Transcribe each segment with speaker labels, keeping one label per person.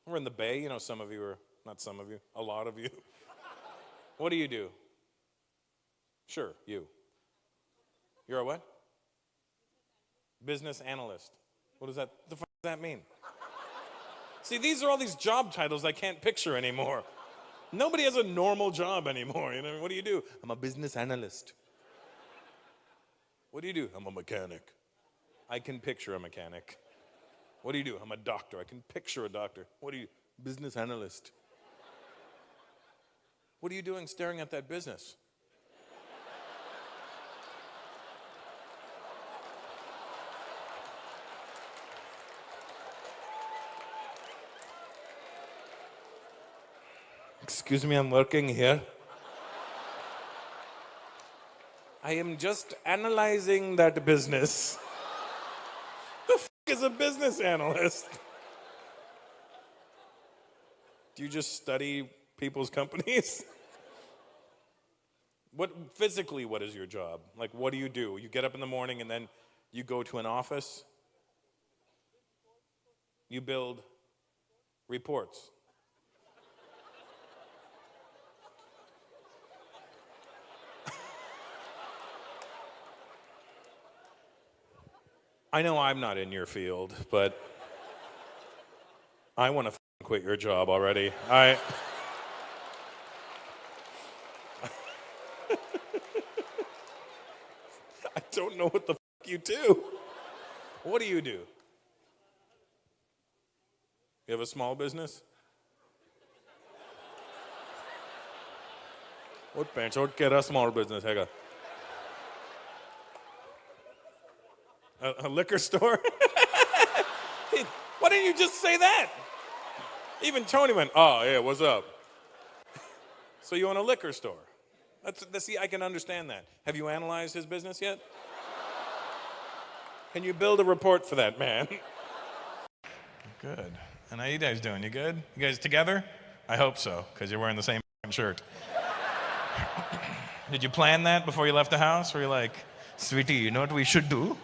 Speaker 1: We're in the Bay. You know, some of you are, not some of you, a lot of you. What do you do? Sure, you. You're a what? Business analyst. What does that, the fuck does that mean? See, these are all these job titles I can't picture anymore. Nobody has a normal job anymore. You know, what do you do? I'm a business analyst. What do you do? I'm a mechanic. I can picture a mechanic. What do you do? I'm a doctor. I can picture a doctor. What do you do? Business analyst. What are you doing staring at that business? Excuse me, I'm working here. I am just analyzing that business. The f*** is a business analyst? Do you just study people's companies? Physically, what is your job? Like, what do? You get up in the morning and then you go to an office? You build reports. I know I'm not in your field, but I want to quit your job already. I don't know what the you do. What do? You have a small business? What pants? What get a small business? Hega. A liquor store? Why didn't you just say that? Even Tony went, oh, yeah, what's up? So you own a liquor store. See, I can understand that. Have you analyzed his business yet? Can you build a report for that man? Good. And how you guys doing? You good? You guys together? I hope so, because you're wearing the same shirt. Did you plan that before you left the house? Were you like, sweetie, you know what we should do?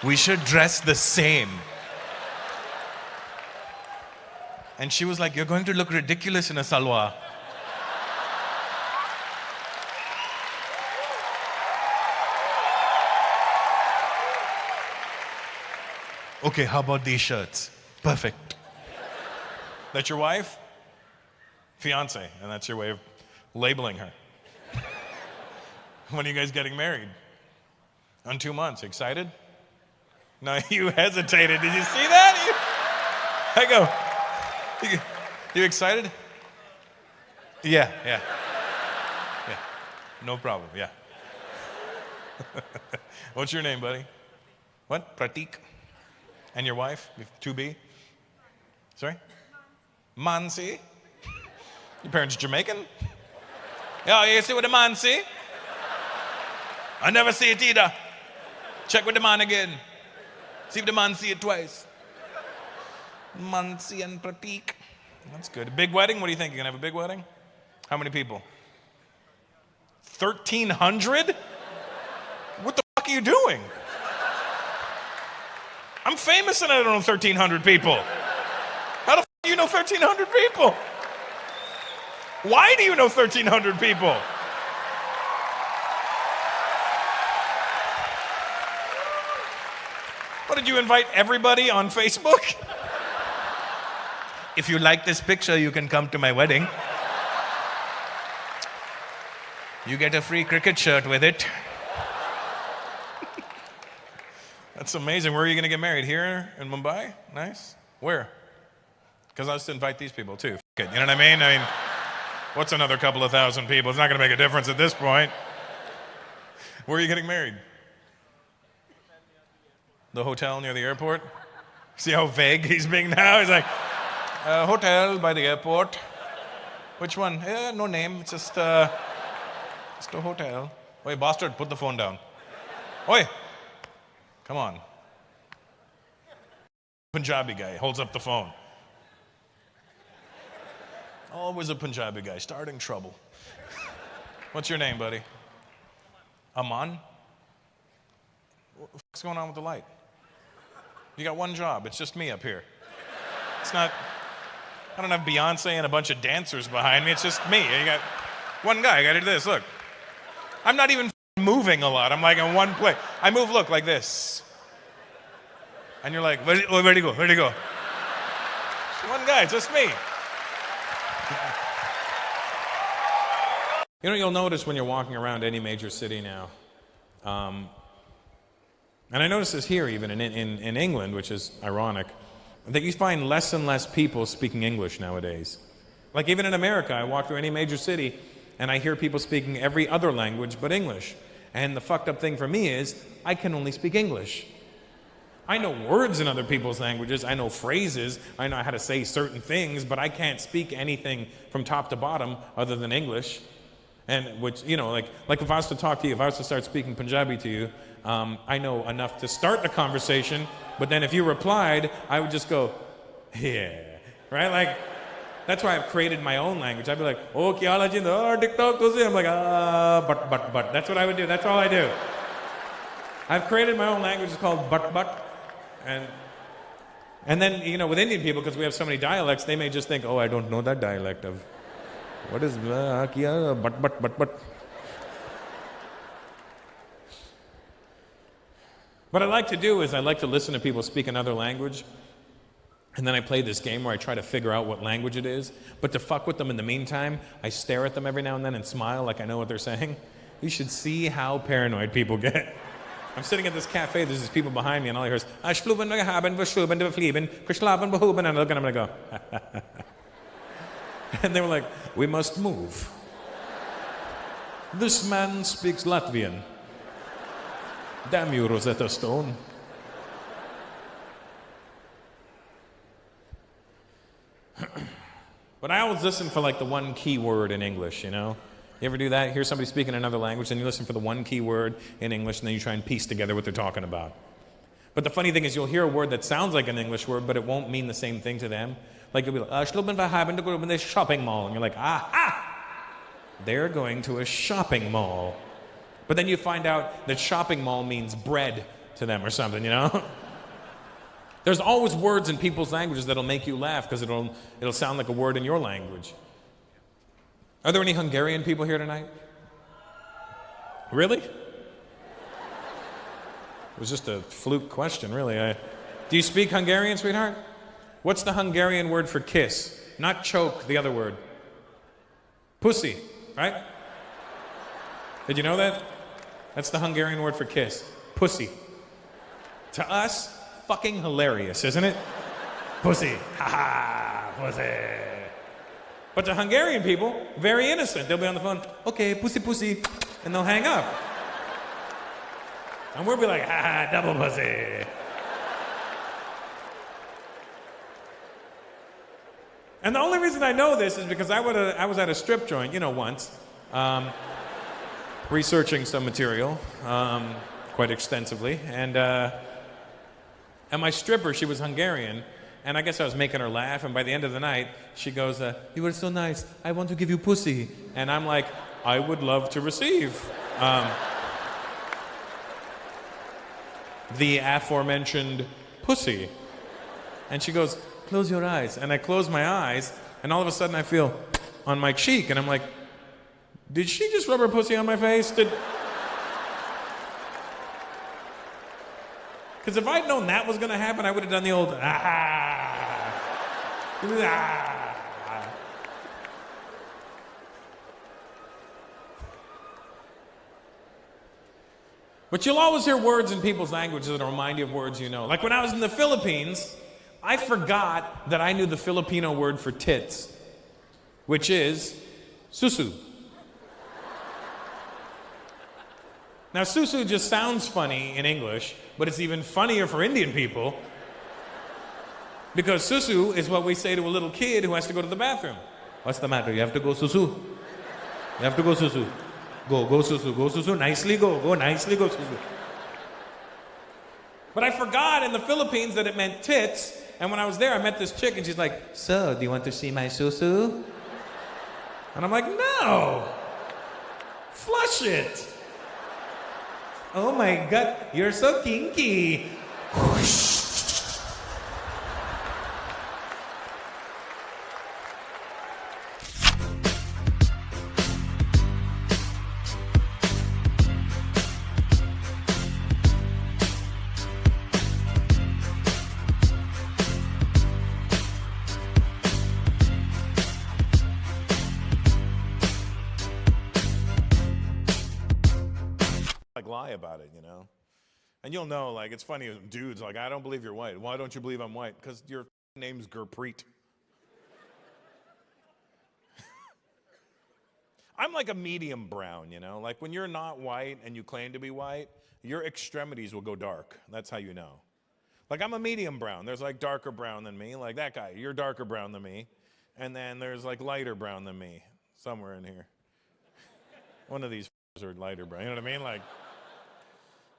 Speaker 1: We should dress the same. And she was like, you're going to look ridiculous in a salwar. Okay, how about these shirts? Perfect. That's your wife? Fiance, and that's your way of labeling her. When are you guys getting married? On 2 months. Excited? No, you hesitated. Did you see that? I go, you excited? Yeah. No problem, yeah. What's your name, buddy? What? Pratik? And your wife? 2B? Sorry? Mansi? Your parents Jamaican? Yeah, you see what the man see? I never see it either. Check with the man again. See if the man see it twice. Mansi and Pratik. That's good. Big wedding? What do you think? You gonna have a big wedding? How many people? 1,300? What the fuck are you doing? I'm famous and I don't know 1,300 people. How the fuck do you know 1,300 people? Why do you know 1,300 people? What, did you invite everybody on Facebook? If you like this picture, you can come to my wedding. You get a free cricket shirt with it. That's amazing. Where are you going to get married? Here in Mumbai? Nice. Where? Because I used to invite these people too. You know what I mean? I mean, what's another couple of thousand people? It's not going to make a difference at this point. Where are you getting married? The hotel near the airport? See how vague he's being now? He's like, hotel by the airport. Which one? No name. It's just a hotel. Oi, bastard, put the phone down. Oi, come on. Punjabi guy holds up the phone. Always a Punjabi guy, starting trouble. What's your name, buddy? Aman? What's going on with the light? You got one job. It's just me up here. It's not, I don't have Beyonce and a bunch of dancers behind me. It's just me. You got one guy. I got to do this. Look. I'm not even moving a lot. I'm like in one place. I move, look, like this. And you're like, where'd he go? Where'd he go? It's one guy, just me. You know, you'll notice when you're walking around any major city now, and I notice this here even in England, which is ironic, that you find less and less people speaking English nowadays. Like even in America, I walk through any major city and I hear people speaking every other language but English. And the fucked up thing for me is, I can only speak English. I know words in other people's languages, I know phrases, I know how to say certain things, but I can't speak anything from top to bottom other than English. And which, you know, like if I was to talk to you, if I was to start speaking Punjabi to you, I know enough to start the conversation, but then if you replied, I would just go, yeah, right? Like, that's why I've created my own language. I'd be like, oh, kya haal hai jindo? Oh, TikTok goes in. I'm like, but. That's what I would do. That's all I do. I've created my own language. It's called but. And then, you know, with Indian people, because we have so many dialects, they may just think, oh, I don't know that dialect of, what is kya, but. What I like to do is I like to listen to people speak another language, and then I play this game where I try to figure out what language it is. But to fuck with them in the meantime, I stare at them every now and then and smile like I know what they're saying. You should see how paranoid people get. I'm sitting at this cafe, there's these people behind me, and all I hear is, and I look and I'm going to go, and they were like, we must move. This man speaks Latvian. Damn you, Rosetta Stone. But I always listen for like the one key word in English, you know? You ever do that? Hear somebody speaking another language, and you listen for the one key word in English, and then you try and piece together what they're talking about. But the funny thing is, you'll hear a word that sounds like an English word, but it won't mean the same thing to them. Like you'll be like, shopping mall, and you're like, they're going to a shopping mall. But then you find out that shopping mall means bread to them or something, you know? There's always words in people's languages that'll make you laugh because it'll sound like a word in your language. Are there any Hungarian people here tonight? Really? It was just a fluke question, really. Do you speak Hungarian, sweetheart? What's the Hungarian word for kiss? Not choke, the other word. Pussy, right? Did you know that? That's the Hungarian word for kiss. Pussy. To us, fucking hilarious, isn't it? Pussy. Ha ha, pussy. But to Hungarian people, very innocent. They'll be on the phone, okay, pussy, pussy, and they'll hang up. And we'll be like, ha ha, double pussy. And the only reason I know this is because I was at a strip joint, you know, once, researching some material quite extensively, and my stripper, she was Hungarian, and I guess I was making her laugh, and by the end of the night, she goes, you were so nice, I want to give you pussy. And I'm like, I would love to receive the aforementioned pussy. And she goes, close your eyes. And I close my eyes, and all of a sudden I feel on my cheek, and I'm like, did she just rub her pussy on my face? Because if I'd known that was going to happen, I would have done the old, But you'll always hear words in people's languages that remind you of words you know. Like when I was in the Philippines, I forgot that I knew the Filipino word for tits, which is susu. Now, susu just sounds funny in English, but it's even funnier for Indian people because susu is what we say to a little kid who has to go to the bathroom. What's the matter? You have to go susu. You have to go susu. Go susu, nicely go nicely go susu. But I forgot in the Philippines that it meant tits, and when I was there, I met this chick, and she's like, so, do you want to see my susu? And I'm like, no! Flush it! Oh my God, you're so kinky. lie about it, you know? And you'll know, like, it's funny, dudes, like, I don't believe you're white. Why don't you believe I'm white? Because your name's Gurpreet. I'm like a medium brown, you know? Like, when you're not white and you claim to be white, your extremities will go dark. That's how you know. Like, I'm a medium brown. There's, like, darker brown than me. Like, that guy, you're darker brown than me. And then there's, like, lighter brown than me. Somewhere in here. One of these are lighter brown, you know what I mean? Like,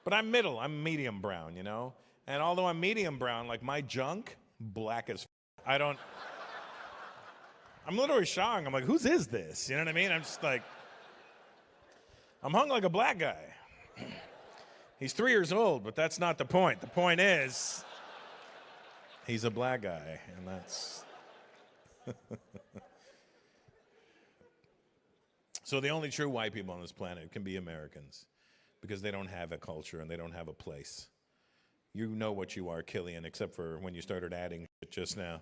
Speaker 1: but I'm middle. I'm medium brown, you know? And although I'm medium brown, like, my junk, black as I don't... I'm literally showing. I'm like, whose is this? You know what I mean? I'm just like, I'm hung like a black guy. He's 3 years old, but that's not the point. The point is, he's a black guy, and that's... So the only true white people on this planet can be Americans, because they don't have a culture and they don't have a place. You know what you are, Killian, except for when you started adding shit just now.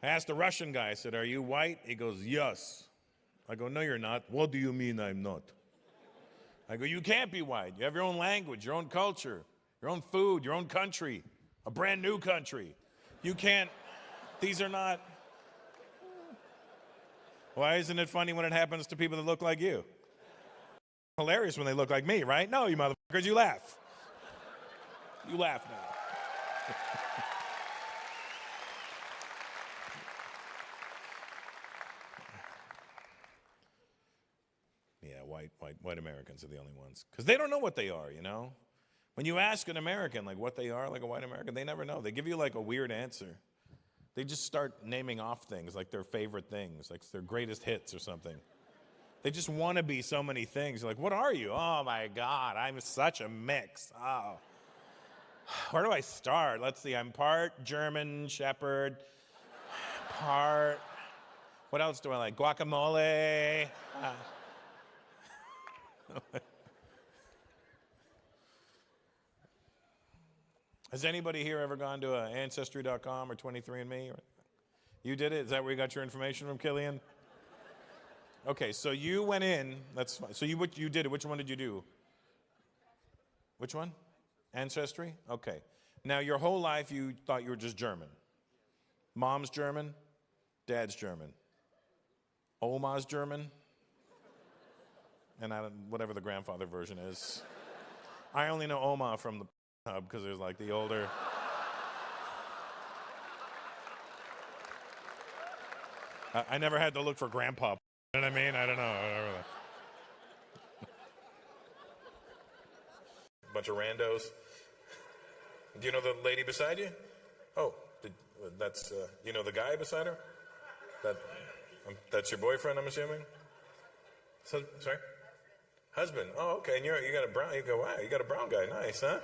Speaker 1: I asked a Russian guy, I said, are you white? He goes, yes. I go, no, you're not. What do you mean I'm not? I go, you can't be white. You have your own language, your own culture, your own food, your own country, a brand new country. You can't, these are not. Why isn't it funny when it happens to people that look like you? Hilarious when they look like me, right? No, you motherfuckers, you laugh. You laugh now. Yeah, white Americans are the only ones. Because they don't know what they are, you know? When you ask an American, like, what they are, like a white American, they never know. They give you, like, a weird answer. They just start naming off things, like their favorite things, like their greatest hits or something. They just want to be so many things. Like, what are you? Oh, my God, I'm such a mix. Oh. Where do I start? Let's see, I'm part German Shepherd, part... What else do I like? Guacamole. Has anybody here ever gone to ancestry.com or 23andMe? You did it? Is that where you got your information from, Killian? Okay, so you went in. That's fine. So you did it. Which one did you do? Which one? Ancestry? Okay. Now, your whole life, you thought you were just German. Mom's German. Dad's German. Oma's German. And whatever the grandfather version is. I only know Oma from the hub because there's like the older. I never had to look for grandpa. You know what I mean? I don't know. Bunch of randos. Do you know the lady beside you? Oh, that's you know the guy beside her? That's your boyfriend, I'm assuming? So, sorry? Husband. Oh, okay. And you got a brown. You go, wow, you got a brown guy. Nice, huh?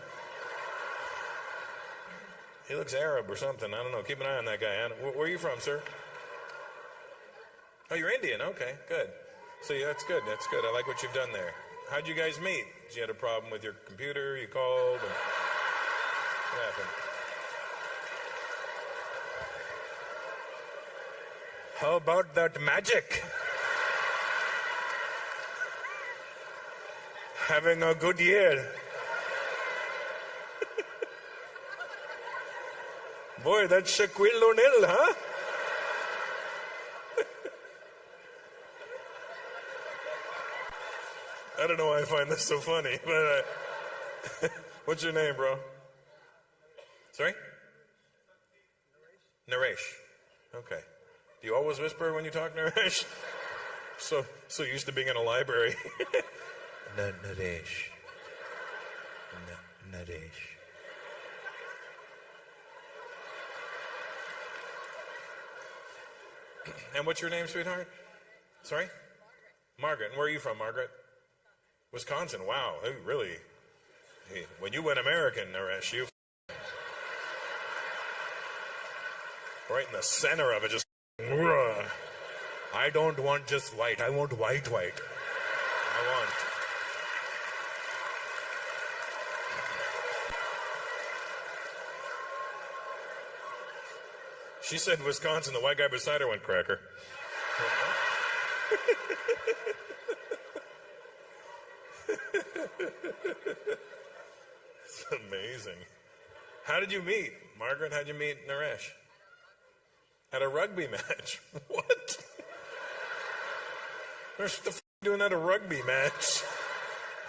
Speaker 1: He looks Arab or something. I don't know. Keep an eye on that guy. Where are you from, sir? Oh, you're Indian. Okay, good. So yeah, that's good. That's good. I like what you've done there. How'd you guys meet? You had a problem with your computer. You called. And what happened? How about that magic? Having a good year. Boy, that's Shaquille O'Neal, huh? I don't know why I find this so funny, but what's your name, bro? Sorry? Naresh. Okay. Do you always whisper when you talk, Naresh? So used to being in a library. Naresh. Naresh. And what's your name, sweetheart? Sorry? Margaret. And where are you from, Margaret? Wisconsin. Wow. Really? Hey, when you went American, Naresh, you right in the center of it, just I don't want just white. I want white. I want. She said Wisconsin. The white guy beside her went cracker. It's amazing. How did you meet? Margaret, how'd you meet Naresh? At a rugby match. What? What the f*** doing at a rugby match?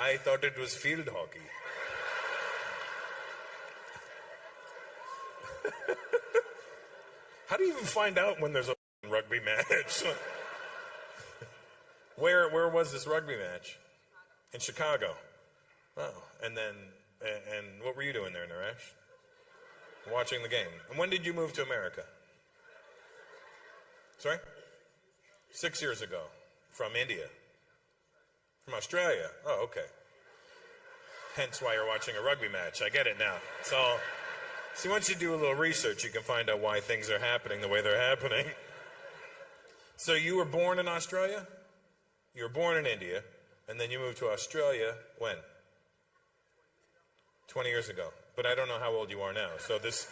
Speaker 1: I thought it was field hockey. How do you even find out when there's a rugby match? Where was this rugby match? In Chicago. Oh, and what were you doing there, Naresh? Watching the game. And when did you move to America? Sorry? 6 years ago. From India. From Australia. Oh, okay. Hence why you're watching a rugby match. I get it now. So, see, once you do a little research, you can find out why things are happening the way they're happening. So you were born in Australia? You were born in India, and then you moved to Australia when? 20 years ago. But I don't know how old you are now, so this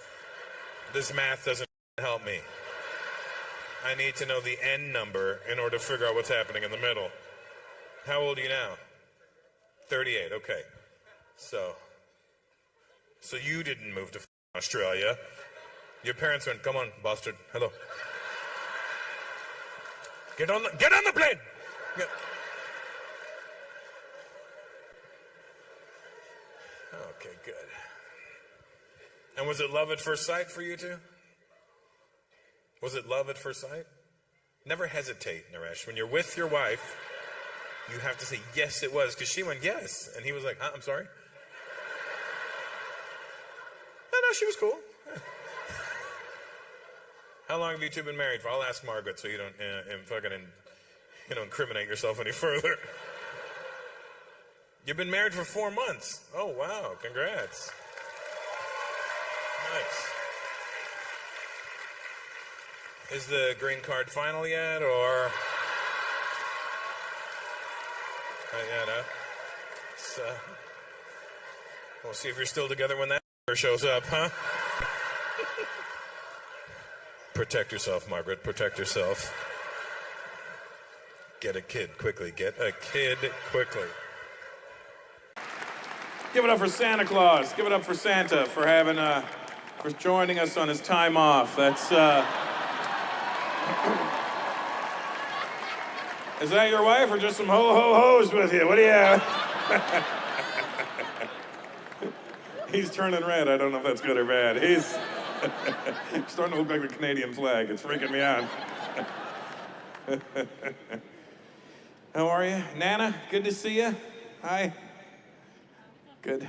Speaker 1: math doesn't help me. I need to know the N number in order to figure out what's happening in the middle. How old are you now? 38, okay. So you didn't move to Australia. Your parents went, come on, bastard, hello. Get on the plane! Okay, good. And was it love at first sight for you two? Was it love at first sight? Never hesitate, Naresh. When you're with your wife, you have to say, yes, it was, because she went, yes. And he was like, I'm sorry? No, she was cool. How long have you two been married for? I'll ask Margaret so you don't incriminate yourself any further. You've been married for 4 months. Oh, wow. Congrats. Nice. Is the green card final yet, or? Not yet, huh? We'll see if you're still together when that shows up, huh? Protect yourself, Margaret. Protect yourself. Get a kid quickly. Get a kid quickly. Give it up for Santa Claus. Give it up for Santa for for joining us on his time off. That's, Is that your wife or just some ho-ho-hos with you? What do you have? He's turning red. I don't know if that's good or bad. He's starting to look like the Canadian flag. It's freaking me out. How are you? Nana, good to see you. Hi. Good.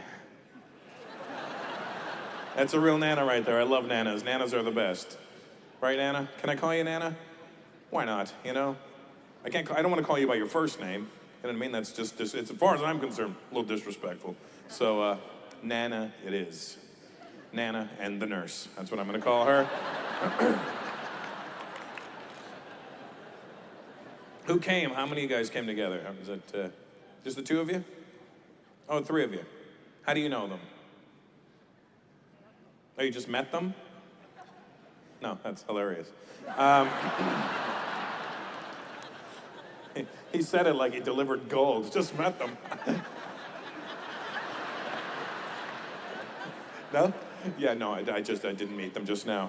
Speaker 1: That's a real Nana right there. I love Nanas. Nanas are the best. Right, Nana? Can I call you Nana? Why not, you know? I don't want to call you by your first name. You know what I mean? That's just it's, as far as I'm concerned, a little disrespectful. So, Nana it is. Nana and the nurse. That's what I'm going to call her. Who came? How many of you guys came together? Was it just the two of you? Oh, 3 of you. How do you know them? Oh, you just met them? No, that's hilarious. He said it like he delivered gold. Just met them. No? Yeah, no, I didn't meet them just now.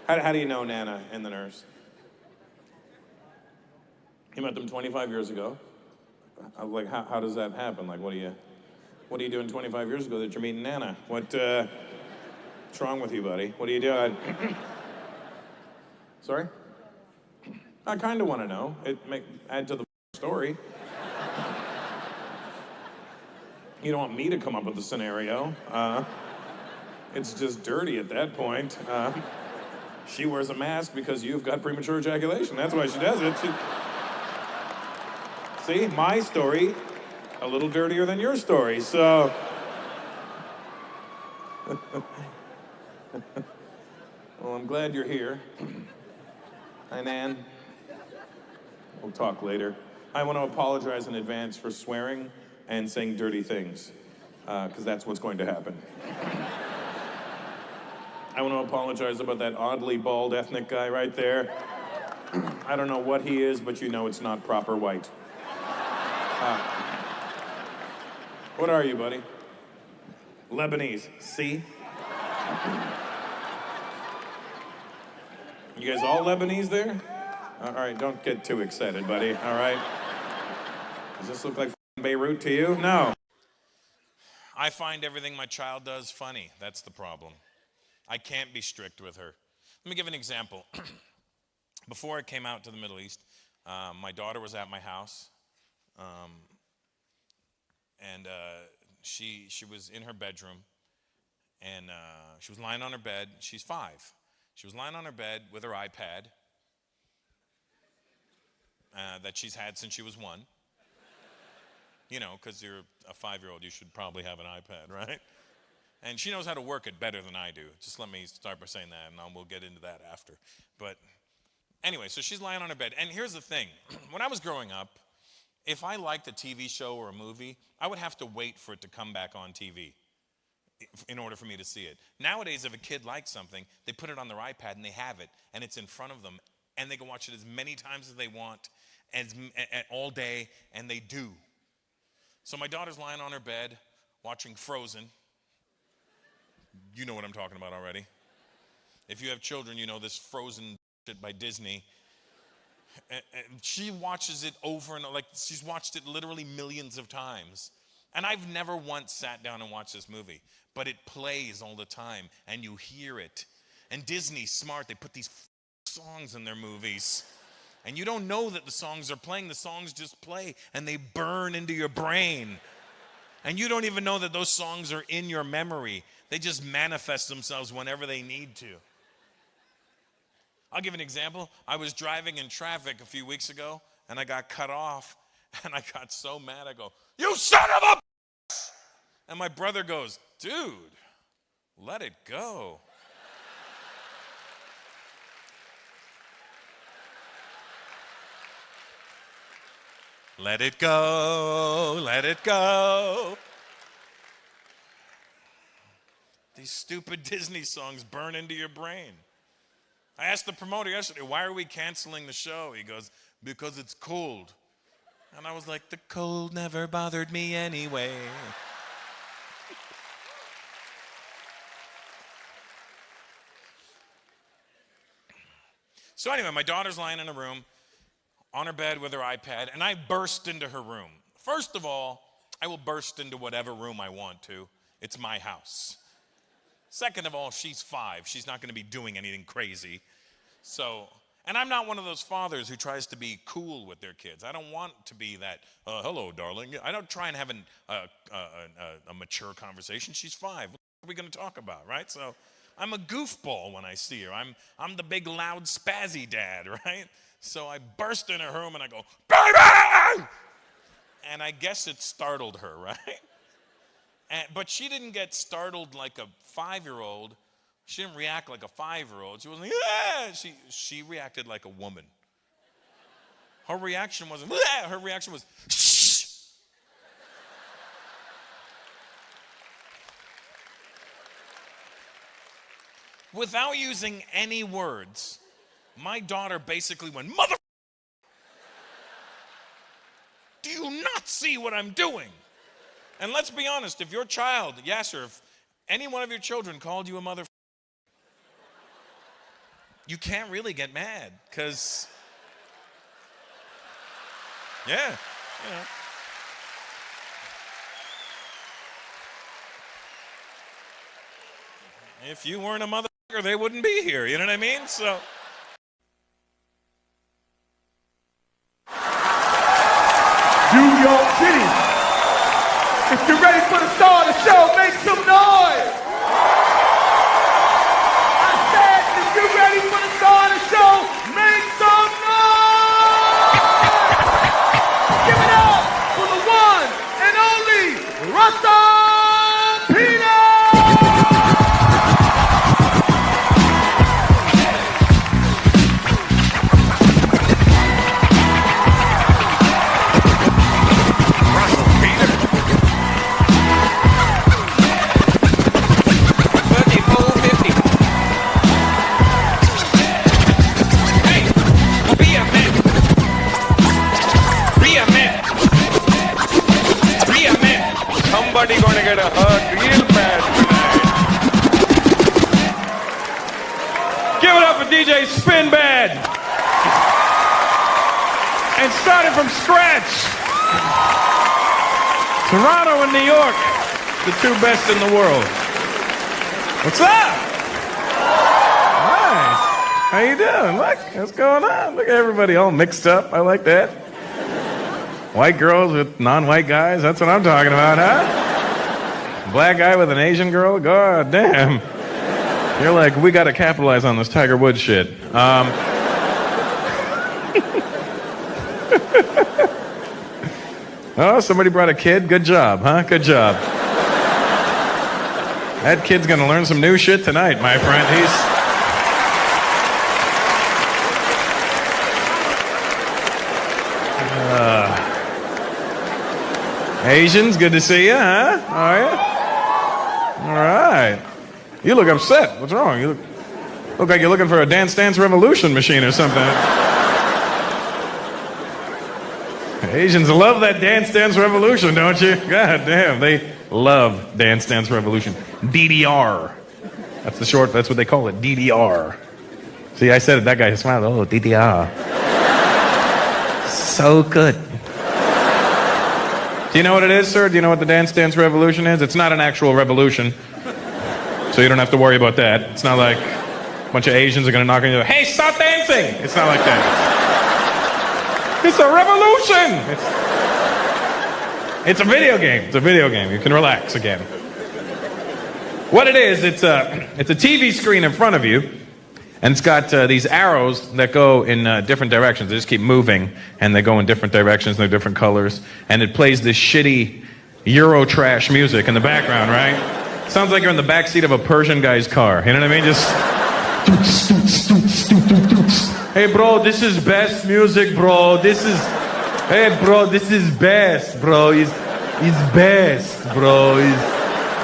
Speaker 1: How do you know Nana and the nurse? You met them 25 years ago. Like, how does that happen? Like, what are you doing 25 years ago that you're meeting Nana? What's wrong with you, buddy? What are you doing? Sorry? I kind of want to know. Add to the story. You don't want me to come up with the scenario. It's just dirty at that point. She wears a mask because you've got premature ejaculation. That's why she does it. See, my story, a little dirtier than your story, so. Well, I'm glad you're here. Hi, Nan. We'll talk later. I want to apologize in advance for swearing and saying dirty things, because that's what's going to happen. I want to apologize about that oddly bald ethnic guy right there. I don't know what he is, but you know it's not proper white. What are you, buddy? Lebanese. See? You guys all Lebanese there? All right, don't get too excited, buddy. All right? Does this look like Beirut to you? No. I find everything my child does funny. That's the problem. I can't be strict with her. Let me give an example. Before I came out to the Middle East, my daughter was at my house, and she was in her bedroom, and she was lying on her bed. She's 5. She was lying on her bed with her iPad that she's had since she was 1. You know, because you're a 5-year-old, you should probably have an iPad, right? And she knows how to work it better than I do. Just let me start by saying that, and we'll get into that after. But anyway, so she's lying on her bed. And here's the thing. When I was growing up, if I liked a TV show or a movie, I would have to wait for it to come back on TV in order for me to see it. Nowadays, if a kid likes something, they put it on their iPad and they have it, and it's in front of them, and they can watch it as many times as they want, all day, and they do. So my daughter's lying on her bed watching Frozen. You know what I'm talking about already. If you have children, you know this Frozen shit by Disney. And she watches it over and like she's watched it literally millions of times. And I've never once sat down and watched this movie, but it plays all the time and you hear it. And Disney's smart, they put these songs in their movies. And you don't know that the songs are playing, the songs just play and they burn into your brain. And you don't even know that those songs are in your memory. They just manifest themselves whenever they need to. I'll give an example. I was driving in traffic a few weeks ago and I got cut off and I got so mad. I go, "You son of a bitch!" And my brother goes, "Dude, let it go." Let it go, let it go. These stupid Disney songs burn into your brain. I asked the promoter yesterday, "Why are we canceling the show?" He goes, "Because it's cold." And I was like, the cold never bothered me anyway. So anyway, my daughter's lying in a room on her bed with her iPad, and I burst into her room. First of all, I will burst into whatever room I want to. It's my house. Second of all, she's 5. She's not going to be doing anything crazy. So, and I'm not one of those fathers who tries to be cool with their kids. I don't want to be that, "Hello, darling." I don't try and have a mature conversation. She's 5. What are we going to talk about, right? So I'm a goofball when I see her. I'm the big, loud, spazzy dad, right? So I burst in her room and I go, "Baby!" And I guess it startled her, right? But she didn't get startled like a 5-year-old. She didn't react like a 5-year-old. She wasn't, "Yeah!" She reacted like a woman. Her reaction wasn't, "Yeah!" Her reaction was, "Shh!" Without using any words, my daughter basically went, "Mother, do you not see what I'm doing?" And let's be honest, if your child, Yasser, if any one of your children called you a mother, you can't really get mad, because, yeah, you know. If you weren't a motherfucker, they wouldn't be here, you know what I mean? So.
Speaker 2: New York City. If you're ready for the star of the show, make some noise. I said, if you're ready for the star of the show, make some noise. Give it up for the one and only Russell Peters. DJ Spin Bad. And started from scratch. Toronto and New York, the two best in the world. What's up? Nice. How you doing? Look, what's going on? Look at everybody all mixed up. I like that. White girls with non-white guys. That's what I'm talking about, huh? Black guy with an Asian girl. God damn. You're like, we got to capitalize on this Tiger Woods shit. Oh, somebody brought a kid? Good job, huh? Good job. That kid's gonna learn some new shit tonight, my friend. Asians, good to see you, huh? How are you? All right. You look upset. What's wrong? You look like you're looking for a Dance Dance Revolution machine or something. Asians love that Dance Dance Revolution, don't you? God damn, they love Dance Dance Revolution. DDR. That's what they call it, DDR. See, I said it, that guy smiled. Oh, DDR. So good. Do you know what it is, sir? Do you know what the Dance Dance Revolution is? It's not an actual revolution, so you don't have to worry about that. It's not like a bunch of Asians are going to knock on your door, hey, stop dancing! It's not like that. It's a revolution! It's a video game. It's a video game. You can relax again. What it is, it's a TV screen in front of you, and it's got these arrows that go in different directions. They just keep moving, and they go in different directions, and they're different colors, and it plays this shitty Euro trash music in the background, right? Sounds like you're in the backseat of a Persian guy's car. You know what I mean? Just... Hey, bro, this is best music, bro. Hey, bro, this is best, bro. He's best, bro.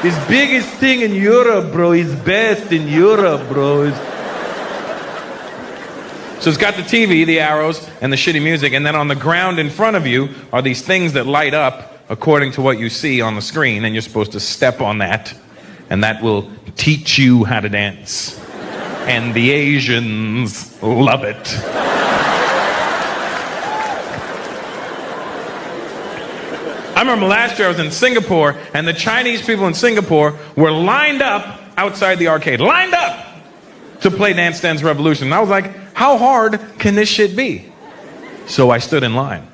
Speaker 2: He's biggest thing in Europe, bro. He's best in Europe, bro. So it's got the TV, the arrows, and the shitty music, and then on the ground in front of you are these things that light up according to what you see on the screen, and you're supposed to step on that, and that will teach you how to dance. And the Asians love it. I remember last year I was in Singapore, and the Chinese people in Singapore were lined up outside the arcade. Lined up to play Dance Dance Revolution. And I was like, how hard can this shit be? So I stood in line.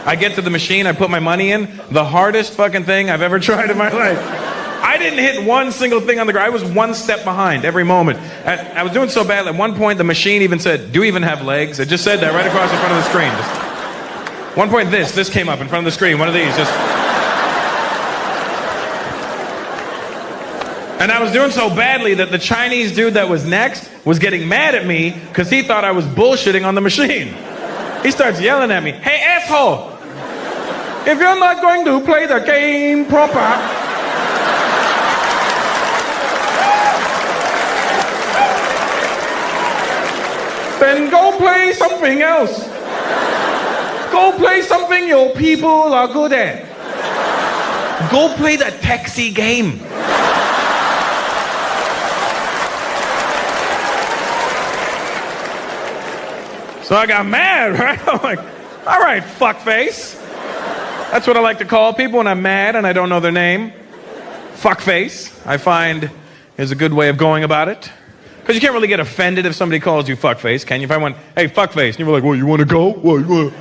Speaker 2: I get to the machine, I put my money in. The hardest fucking thing I've ever tried in my life. I didn't hit one single thing on the ground. I was one step behind every moment. I was doing so bad, at one point the machine even said, do you even have legs? It just said that right across in front of the screen. Just, one point this came up in front of the screen, one of these, just. And I was doing so badly that the Chinese dude that was next was getting mad at me because he thought I was bullshitting on the machine. He starts yelling at me, hey, asshole, if you're not going to play the game proper, then go play something else. Go play something your people are good at. Go play the taxi game. So I got mad, right? I'm like, all right, fuckface. That's what I like to call people when I'm mad and I don't know their name. Fuckface, I find, is a good way of going about it. Because you can't really get offended if somebody calls you fuckface, can you? If I went, hey, fuckface, and you were like, well, you want to go? What, you want?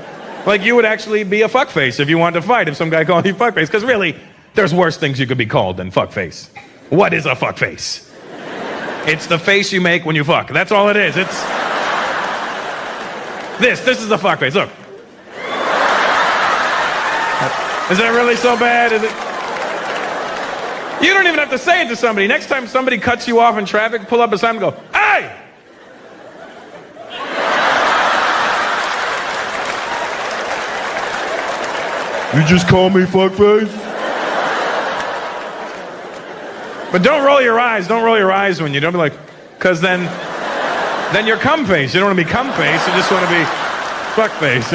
Speaker 2: Like, you would actually be a fuckface if you wanted to fight if some guy called you fuckface. Because really, there's worse things you could be called than fuckface. What is a fuckface? It's the face you make when you fuck. That's all it is. It's... This is a fuckface, look. Is that really so bad? Is it? You don't even have to say it to somebody. Next time somebody cuts you off in traffic, pull up a sign and go, hey! You just call me fuckface? But don't roll your eyes. Don't roll your eyes when you don't be like, because then you're cum face. You don't want to be cum face. You just want to be fuck face.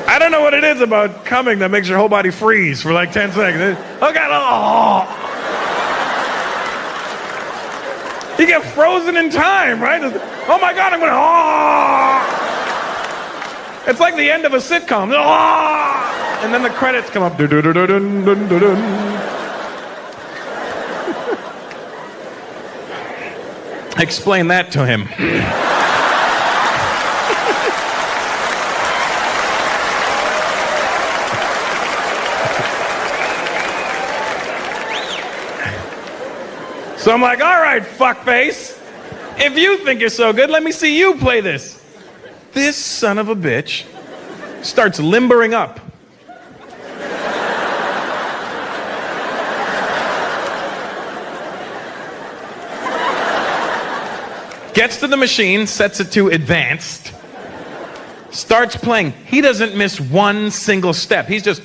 Speaker 2: I don't know what it is about coming that makes your whole body freeze for like 10 seconds. Oh, God. Oh. You get frozen in time, right? Oh, my God, I'm going to... Oh. It's like the end of a sitcom. Oh. And then the credits come up. Explain that to him. So I'm like, all right, fuckface. If you think you're so good, let me see you play this. This son of a bitch starts limbering up. Gets to the machine, sets it to advanced, starts playing. He doesn't miss one single step. He's just...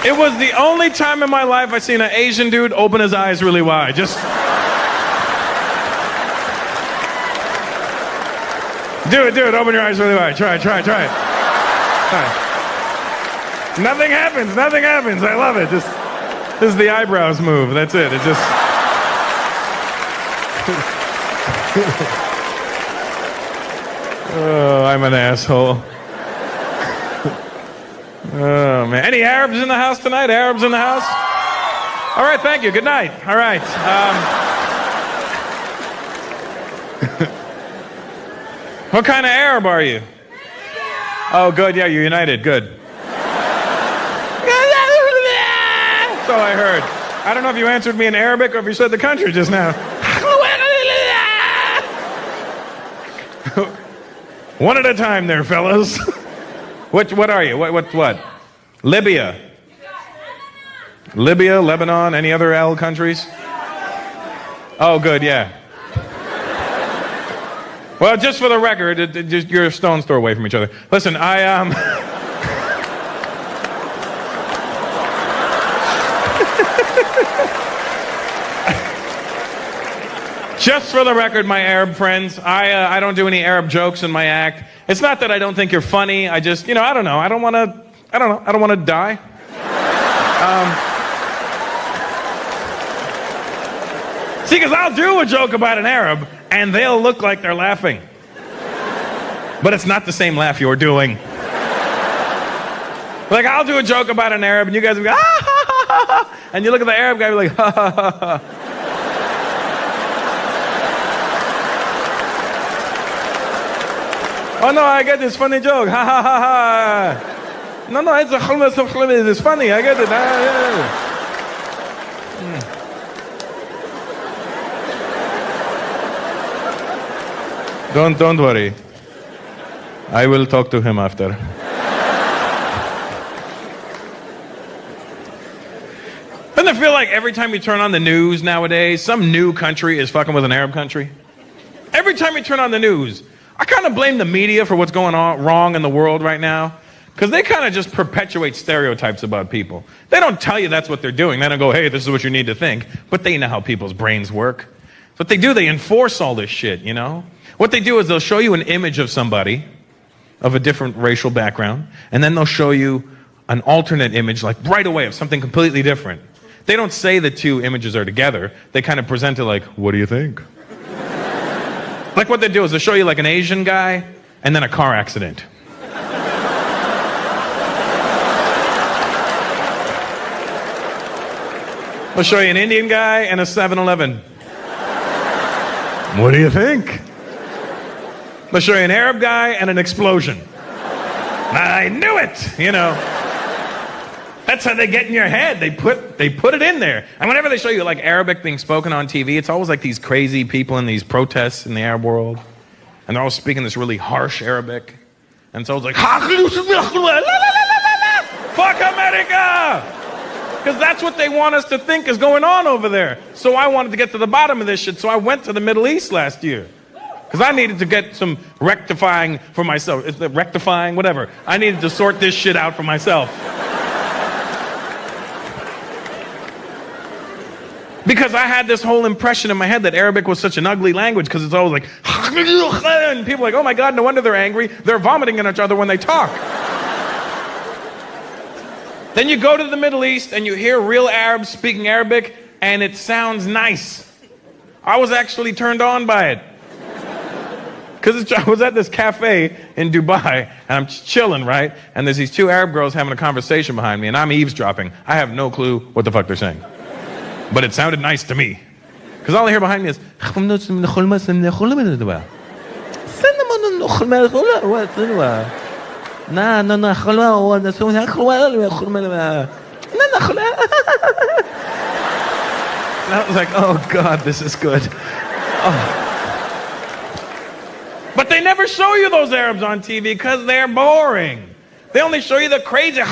Speaker 2: It was the only time in my life I've seen an Asian dude open his eyes really wide. Just... Do it, open your eyes really wide. Try it. Nothing happens. I love it. This is the eyebrows move. That's it. It just... Oh, I'm an asshole. Oh, man. Any Arabs in the house tonight? Arabs in the house? All right, thank you. Good night. All right. What kind of Arab are you? Oh, good. Yeah, you're united. Good. So I heard. I don't know if you answered me in Arabic or if you said the country just now. One at a time there, fellas. What are you? What? Libya, Lebanon, any other L countries? Oh, good, yeah. Well, just for the record, you're a stone's throw away from each other. Listen, Just for the record, my Arab friends, I don't do any Arab jokes in my act. It's not that I don't think you're funny. I just, I don't know. I don't want to die. See, because I'll do a joke about an Arab, and they'll look like they're laughing. But it's not the same laugh you're doing. Like, I'll do a joke about an Arab, and you guys will go, ah, ha, ha, ha, ha. And you look at the Arab guy, you're like, ha, ha, ha, ha. Oh, no, I get this funny joke. Ha, ha, ha, ha. No, it's it's funny. I get it. Don't worry. I will talk to him after. Doesn't it feel like every time you turn on the news nowadays, some new country is fucking with an Arab country? Every time you turn on the news, I kind of blame the media for what's going on wrong in the world right now, because they kind of just perpetuate stereotypes about people. They don't tell you that's what they're doing. They don't go, hey, this is what you need to think. But they know how people's brains work. So what they do, they enforce all this shit, What they do is they'll show you an image of somebody of a different racial background, and then they'll show you an alternate image, like right away, of something completely different. They don't say the two images are together. They kind of present it like, what do you think? Like what they do is they'll show you like an Asian guy and then a car accident. They'll show you an Indian guy and a 7-Eleven. What do you think? They'll show you an Arab guy and an explosion. I knew it, That's how they get in your head. They put it in there. And whenever they show you like Arabic being spoken on TV, it's always like these crazy people in these protests in the Arab world. And they're all speaking this really harsh Arabic. And it's always like, fuck America! Because that's what they want us to think is going on over there. So I wanted to get to the bottom of this shit, so I went to the Middle East last year. Because I needed to get some rectifying for myself. Is it rectifying? Whatever. I needed to sort this shit out for myself. Because I had this whole impression in my head that Arabic was such an ugly language because it's always like, and people are like, oh my God, no wonder they're angry. They're vomiting on each other when they talk. Then you go to the Middle East and you hear real Arabs speaking Arabic and it sounds nice. I was actually turned on by it. Because I was at this cafe in Dubai and I'm chilling, right? And there's these two Arab girls having a conversation behind me and I'm eavesdropping. I have no clue what the fuck they're saying. But it sounded nice to me. Because all I hear behind me is, and I was like, oh God, this is good. Oh. But they never show you those Arabs on TV because they're boring. They only show you the crazy.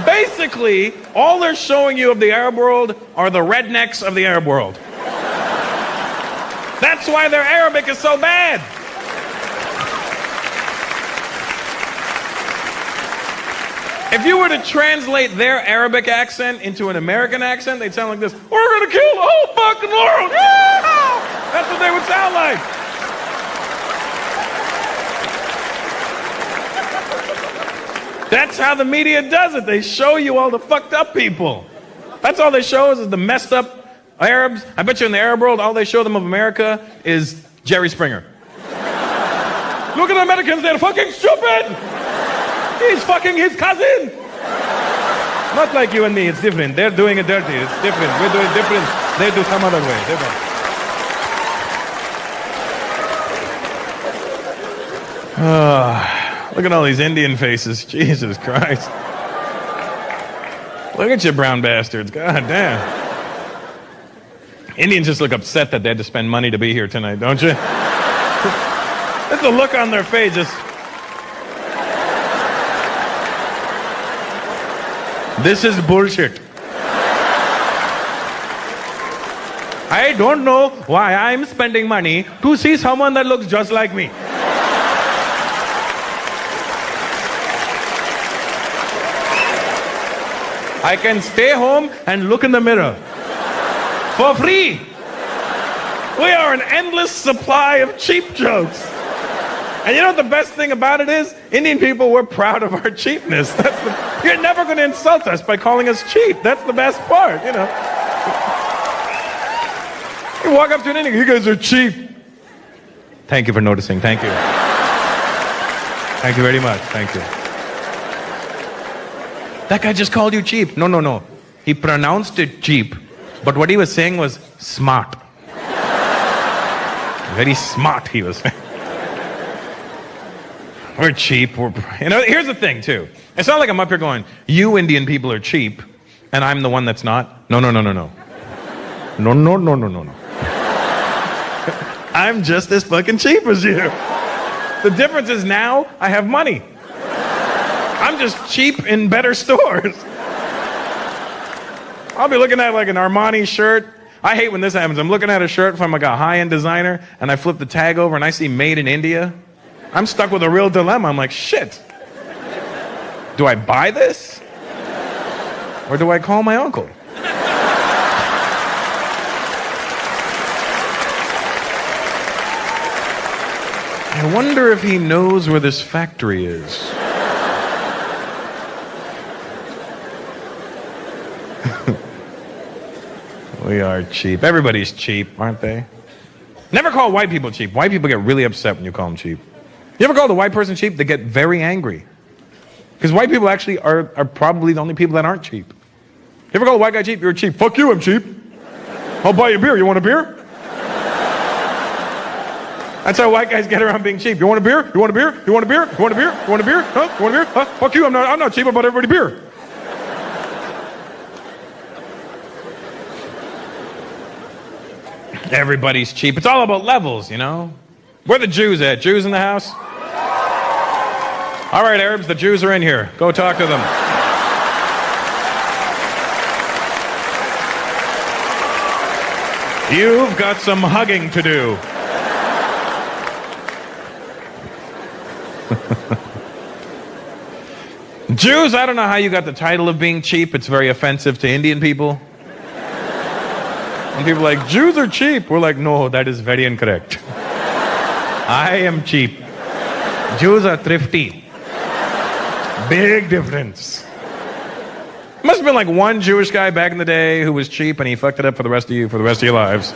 Speaker 2: Basically, all they're showing you of the Arab world are the rednecks of the Arab world. That's why their Arabic is so bad. If you were to translate their Arabic accent into an American accent, they'd sound like this. We're gonna kill the whole fucking world. Yeah! That's what they would sound like. That's how the media does it. They show you all the fucked up people. That's all they show us is the messed up Arabs. I bet you in the Arab world, all they show them of America is Jerry Springer. Look at the Americans, they're fucking stupid. He's fucking his cousin. Not like you and me, it's different. They're doing it dirty, it's different. We're doing it different. They do some other way. Different. Look at all these Indian faces. Jesus Christ. Look at you brown bastards. God damn. Indians just look upset that they had to spend money to be here tonight, don't you? That's the look on their face. Just. This is bullshit. I don't know why I'm spending money to see someone that looks just like me. I can stay home and look in the mirror for free. We are an endless supply of cheap jokes. And you know what the best thing about it is? Indian people, we're proud of our cheapness. You're never going to insult us by calling us cheap. That's the best part, you know. You walk up to an Indian, you guys are cheap. Thank you for noticing. Thank you. Thank you very much. Thank you. That guy just called you cheap. No. He pronounced it cheap, but what he was saying was smart. Very smart, he was saying. We're cheap. Here's the thing, too. It's not like I'm up here going, you Indian people are cheap, and I'm the one that's not. No. No. I'm just as fucking cheap as you. The difference is now I have money. I'm just cheap in better stores. I'll be looking at like an Armani shirt. I hate when this happens. I'm looking at a shirt from like a high-end designer, and I flip the tag over, and I see made in India. I'm stuck with a real dilemma. I'm like, shit. Do I buy this? Or do I call my uncle? I wonder if he knows where this factory is. We are cheap. Everybody's cheap, aren't they? Never call white people cheap. White people get really upset when you call them cheap. You ever call the white person cheap? They get very angry. Because white people actually are probably the only people that aren't cheap. You ever call a white guy cheap? You're cheap. Fuck you, I'm cheap. I'll buy you a beer. You want a beer? That's how white guys get around being cheap. You want a beer? You want a beer? You want a beer? You want a beer? You want a beer? Huh? You want a beer? Huh? Fuck you, I'm not cheap. I bought everybody beer. Everybody's cheap. It's all about levels, you know? Where the Jews at? Jews in the house? All right, Arabs, the Jews are in here. Go talk to them. You've got some hugging to do. Jews, I don't know how you got the title of being cheap. It's very offensive to Indian people. And people are like, Jews are cheap. We're like, no, that is very incorrect. I am cheap. Jews are thrifty. Big difference. Must have been like one Jewish guy back in the day who was cheap and he fucked it up for the rest of you, for the rest of your lives.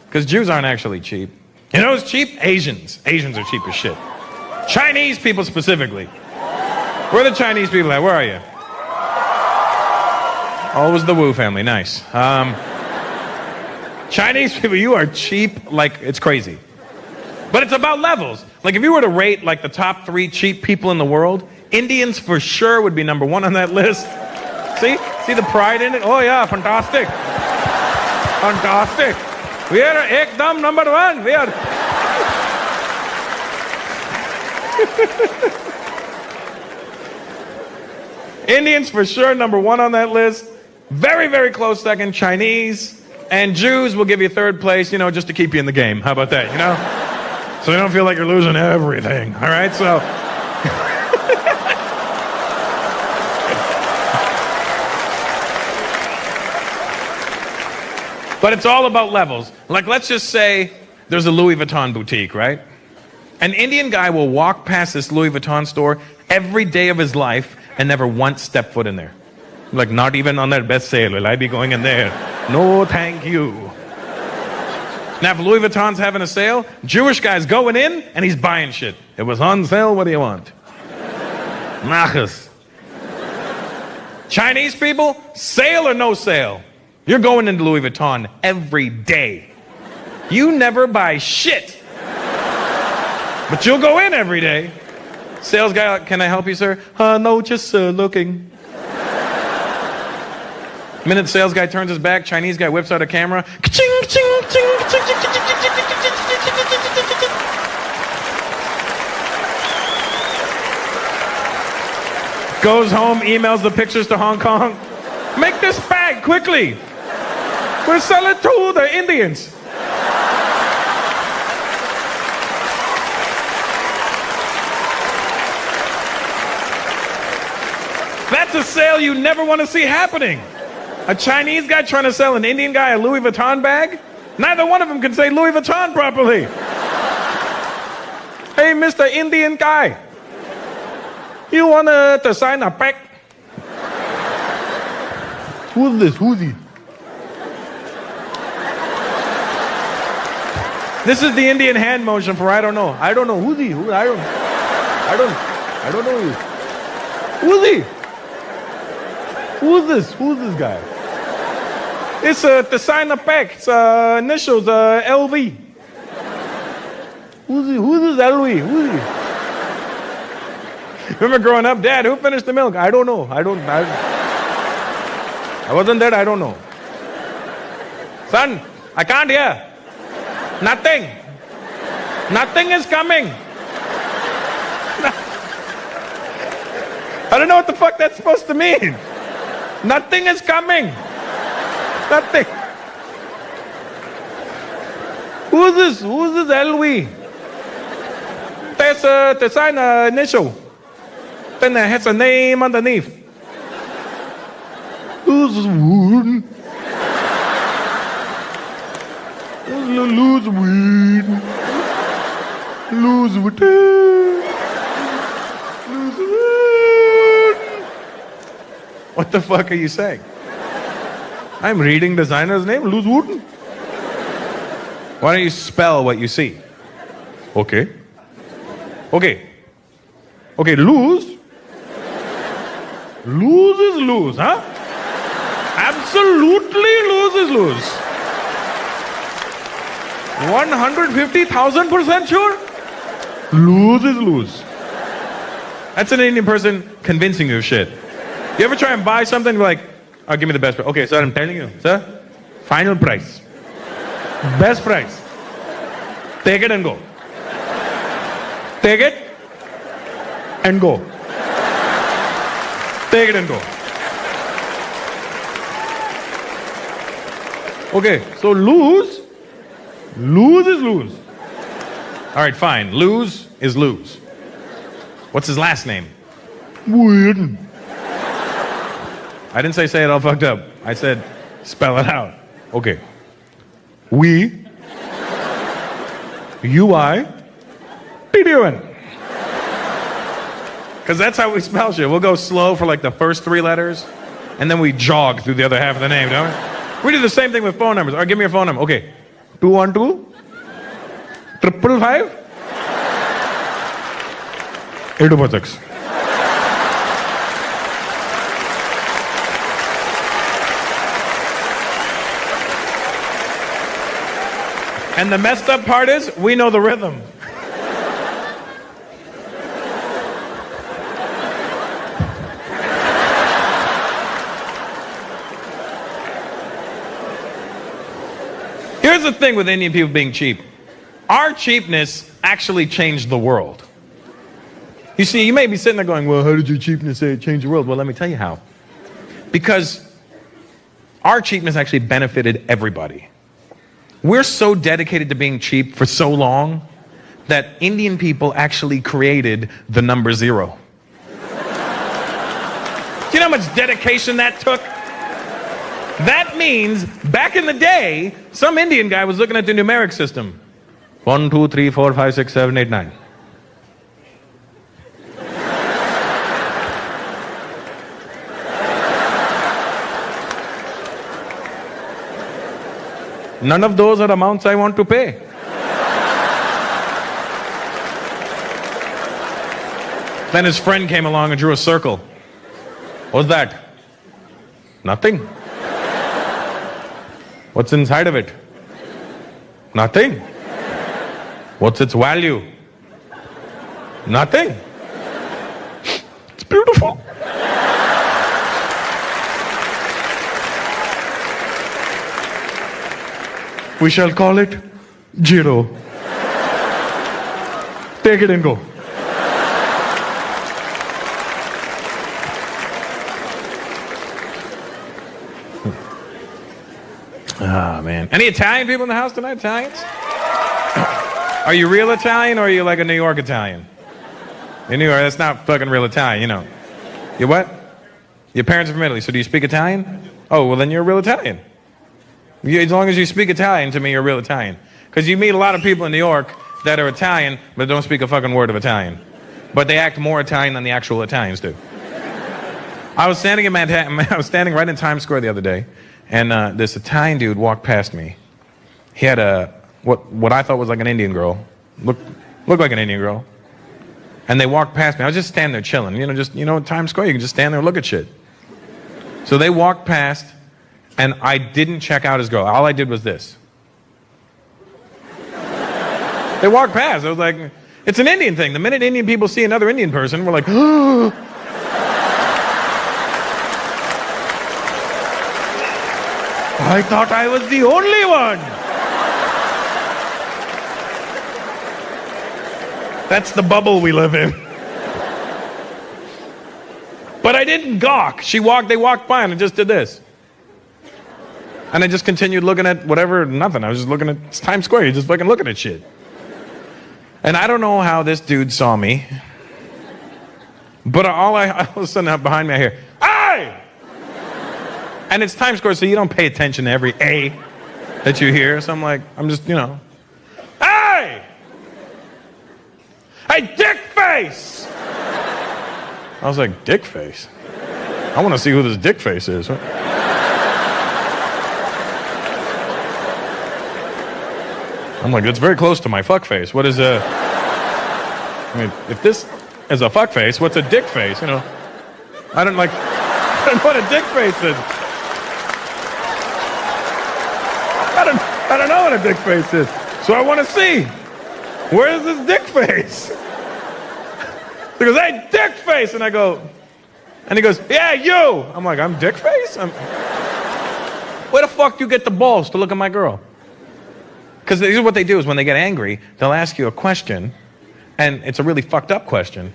Speaker 2: Because Jews aren't actually cheap. You know who's cheap? Asians. Asians are cheap as shit. Chinese people specifically. Where are the Chinese people at? Where are you? Oh, it was the Wu family. Nice. Chinese people, you are cheap like it's crazy. But it's about levels. Like if you were to rate like the top 3 cheap people in the world, Indians for sure would be number 1 on that list. See the pride in it? Oh yeah, fantastic. Fantastic. We are ekdam number 1. We are. Indians for sure number 1 on that list. Very, very close second, Chinese. And Jews will give you 3rd place, you know, just to keep you in the game. How about that, you know? So you don't feel like you're losing everything, all right? So. But it's all about levels. Like, let's just say there's a Louis Vuitton boutique, right? An Indian guy will walk past this Louis Vuitton store every day of his life and never once step foot in there. Like, not even on their best sale will I be going in there. No, thank you. Now, if Louis Vuitton's having a sale, Jewish guy's going in and he's buying shit. It was on sale, what do you want? Nachas. Chinese people, sale or no sale, you're going into Louis Vuitton every day. You never buy shit. But you'll go in every day. Sales guy, can I help you, sir? No, just looking. Minute the sales guy turns his back, Chinese guy whips out a camera. Goes home, emails the pictures to Hong Kong. Make this bag quickly. We'll sell it to the Indians. That's a sale you never want to see happening. A Chinese guy trying to sell an Indian guy a Louis Vuitton bag? Neither one of them can say Louis Vuitton properly. Hey, Mr. Indian guy. You want to sign a pack? Who's this? Who's he? This is the Indian hand motion for I don't know. I don't know. Who's he? I don't know who. Who's he? Who's this? Who's this guy? It's to sign a pack. It's initials LV. Who's he? Who's this LV? Who's he? Remember growing up, Dad, who finished the milk? I don't know. I wasn't there. I don't know. Son, I can't hear. Nothing. Nothing is coming. I don't know what the fuck that's supposed to mean. Nothing is coming. Nothing. Who's this? Who's this LV? There's to sign an initial. Then it has a name underneath. Who's this wood? Lose weed. Lose weed. Lose weed. What the fuck are you saying? I'm reading designer's name, Lose Wooden. Why don't you spell what you see? Okay. Okay. Okay, lose. Lose is lose, huh? Absolutely lose is lose. 150,000% sure? Lose is lose. That's an Indian person convincing you of shit. You ever try and buy something like, oh, give me the best price. Okay, sir, I'm telling you, sir, final price. Best price. Take it and go. Take it and go. Take it and go. Okay, so lose. Lose is lose. All right, fine. Lose is lose. What's his last name? Weird. I didn't say it all fucked up. I said spell it out. Okay. We. UI. Be doing. Because that's how we spell shit. We'll go slow for like the first 3 letters, and then we jog through the other half of the name, don't we? We do the same thing with phone numbers. All right, give me your phone number. Okay. 212 555 826. And the messed up part is, we know the rhythm. Here's the thing with Indian people being cheap. Our cheapness actually changed the world. You see, you may be sitting there going, well, how did your cheapness say it changed the world? Well, let me tell you how. Because our cheapness actually benefited everybody. We're so dedicated to being cheap for so long that Indian people actually created the number 0. Do you know how much dedication that took? That means back in the day, some Indian guy was looking at the numeric system. 1, 2, 3, 4, 5, 6, 7, 8, 9. None of those are amounts I want to pay. Then his friend came along and drew a circle. What's that? Nothing. What's inside of it? Nothing. What's its value? Nothing. It's beautiful. We shall call it 0. Take it and go. Ah, man. Any Italian people in the house tonight? Italians? Are you real Italian or are you like a New York Italian? In New York, that's not fucking real Italian, you know. You what? Your parents are from Italy, so do you speak Italian? Oh, well then you're a real Italian. As long as you speak Italian, to me, you're a real Italian. Because you meet a lot of people in New York that are Italian, but don't speak a fucking word of Italian. But they act more Italian than the actual Italians do. I was standing in Manhattan, I was standing right in Times Square the other day, and this Italian dude walked past me. He had what I thought was like an Indian girl. Looked like an Indian girl. And they walked past me. I was just standing there chilling. In Times Square, you can just stand there and look at shit. So they walked past, and I didn't check out his girl. All I did was this. They walked past. I was like, it's an Indian thing. The minute Indian people see another Indian person, we're like, oh. I thought I was the only one. That's the bubble we live in. But I didn't gawk. They walked by and I just did this. And I just continued looking at whatever, nothing. I was just looking at Times Square. You're just fucking looking at shit. And I don't know how this dude saw me. But all of a sudden behind me I hear, "Aye!" And it's Times Square, so you don't pay attention to every A that you hear. So I'm just, "Aye! Hey, dick face!" I was like, dick face? I want to see who this dick face is. I'm like, that's very close to my fuck face. What is if this is a fuck face, what's a dick face? I don't know what a dick face is. I don't know what a dick face is. So I want to see. Where is this dick face? He goes, "Hey, dick face!" And I go, and he goes, "Yeah, you." I'm like, "I'm dick face?" Where the fuck do you get the balls to look at my girl? Because this is what they do, is when they get angry, they'll ask you a question, and it's a really fucked up question.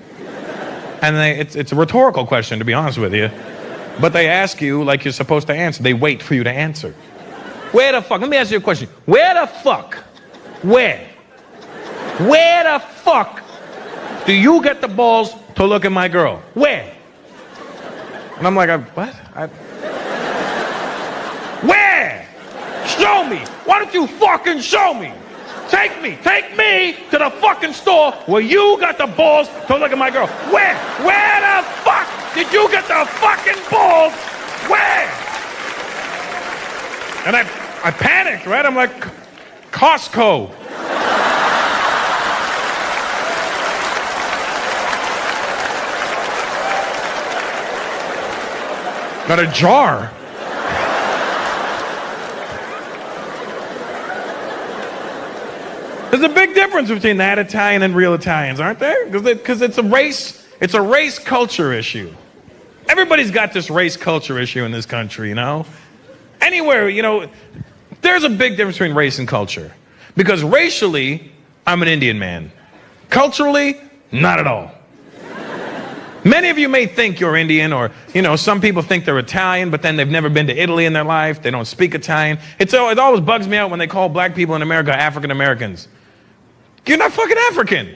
Speaker 2: And it's a rhetorical question, to be honest with you. But they ask you like you're supposed to answer. They wait for you to answer. Where the fuck, let me ask you a question. Where the fuck do you get the balls to look at my girl? Where? And I'm like, what? Where? Show me. Why don't you fucking show me? Take me to the fucking store where you got the balls to look at my girl. Where the fuck did you get the fucking balls? Where? And I panicked, right? I'm like, Costco. Got a jar. There's a big difference between that Italian and real Italians, aren't there? Because it's a race culture issue. Everybody's got this race culture issue in this country, you know? Anywhere, you know, there's a big difference between race and culture. Because racially, I'm an Indian man. Culturally, not at all. Many of you may think you're Indian, or, you know, some people think they're Italian, but then they've never been to Italy in their life. They don't speak Italian. It always bugs me out when they call black people in America African Americans. You're not fucking African.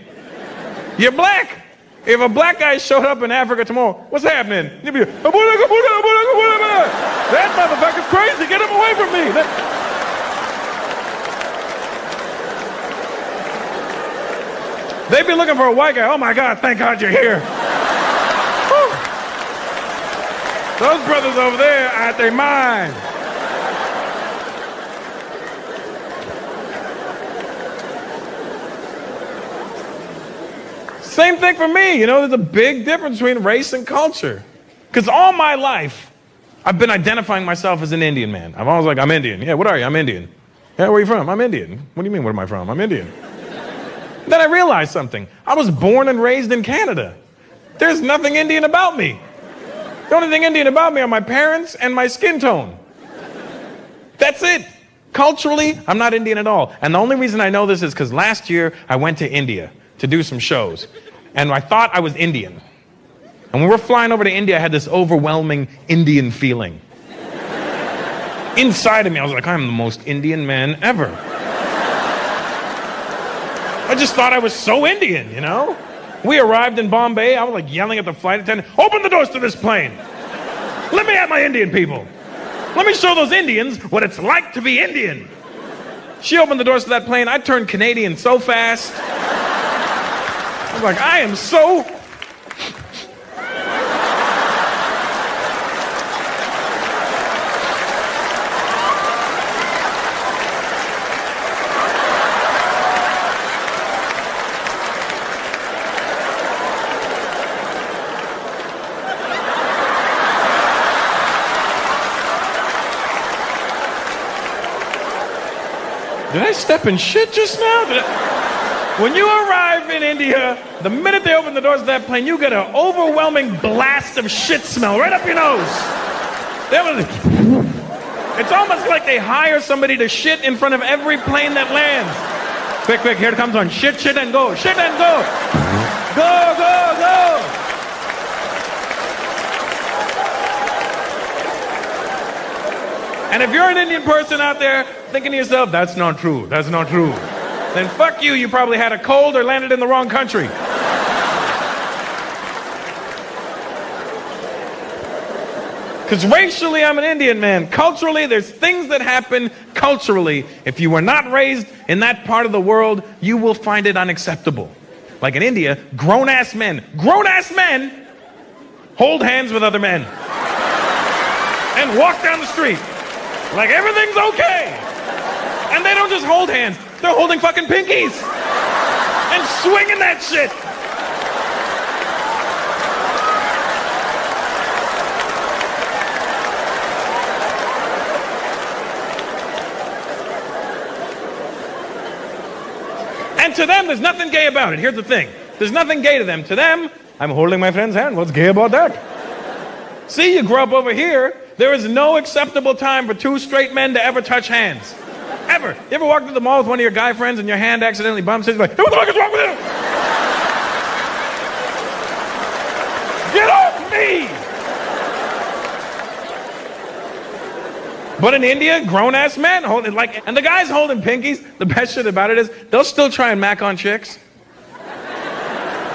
Speaker 2: You're black. If a black guy showed up in Africa tomorrow, what's happening? You'd be, that motherfucker's crazy. Get him away from me. They'd be looking for a white guy. Oh my God, thank God you're here. Those brothers over there are out their mind. Same thing for me. You know, there's a big difference between race and culture. Because all my life, I've been identifying myself as an Indian man. I'm always like, I'm Indian. Yeah, what are you? I'm Indian. Yeah, where are you from? I'm Indian. What do you mean, what am I from? I'm Indian. Then I realized something. I was born and raised in Canada. There's nothing Indian about me. The only thing Indian about me are my parents and my skin tone. That's it. Culturally, I'm not Indian at all. And the only reason I know this is because last year I went to India to do some shows. And I thought I was Indian. And when we're flying over to India, I had this overwhelming Indian feeling. Inside of me, I was like, I'm the most Indian man ever. I just thought I was so Indian, you know? We arrived in Bombay. I was like yelling at the flight attendant, open the doors to this plane. Let me have my Indian people. Let me show those Indians what it's like to be Indian. She opened the doors to that plane. I turned Canadian so fast. I was like, I am so... Did I step in shit just now? When you arrive in India, the minute they open the doors of that plane, you get an overwhelming blast of shit smell right up your nose. It's almost like they hire somebody to shit in front of every plane that lands. Quick, quick, here it comes on. Shit, shit, and go. Shit and go. Go, go, go. And if you're an Indian person out there thinking to yourself, that's not true, that's not true, then fuck you, you probably had a cold or landed in the wrong country. Because racially, I'm an Indian man. Culturally, there's things that happen culturally. If you were not raised in that part of the world, you will find it unacceptable. Like in India, grown-ass men hold hands with other men and walk down the street like everything's okay. And they don't just hold hands, they're holding fucking pinkies and swinging that shit. And to them, there's nothing gay about it. Here's the thing. There's nothing gay to them. To them, I'm holding my friend's hand. What's gay about that? See, you grew up over here. There is no acceptable time for two straight men to ever touch hands. Ever. You ever walk through the mall with one of your guy friends and your hand accidentally bumps his? Like, hey, what the fuck is wrong with you? Get off me! But in India, grown-ass men holding, like, and the guys holding pinkies, the best shit about it is, they'll still try and mac on chicks.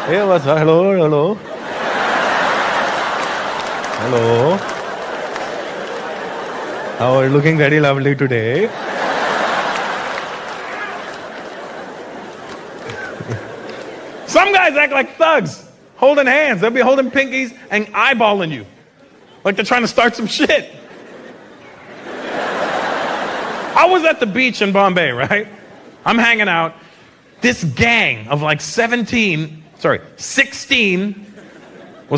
Speaker 2: Hey, what's up? Hello, hello. Hello. How are you looking very lovely today? Some guys act like thugs, holding hands. They'll be holding pinkies and eyeballing you. Like they're trying to start some shit. I was at the beach in Bombay, right? I'm hanging out. This gang of like 16. Well,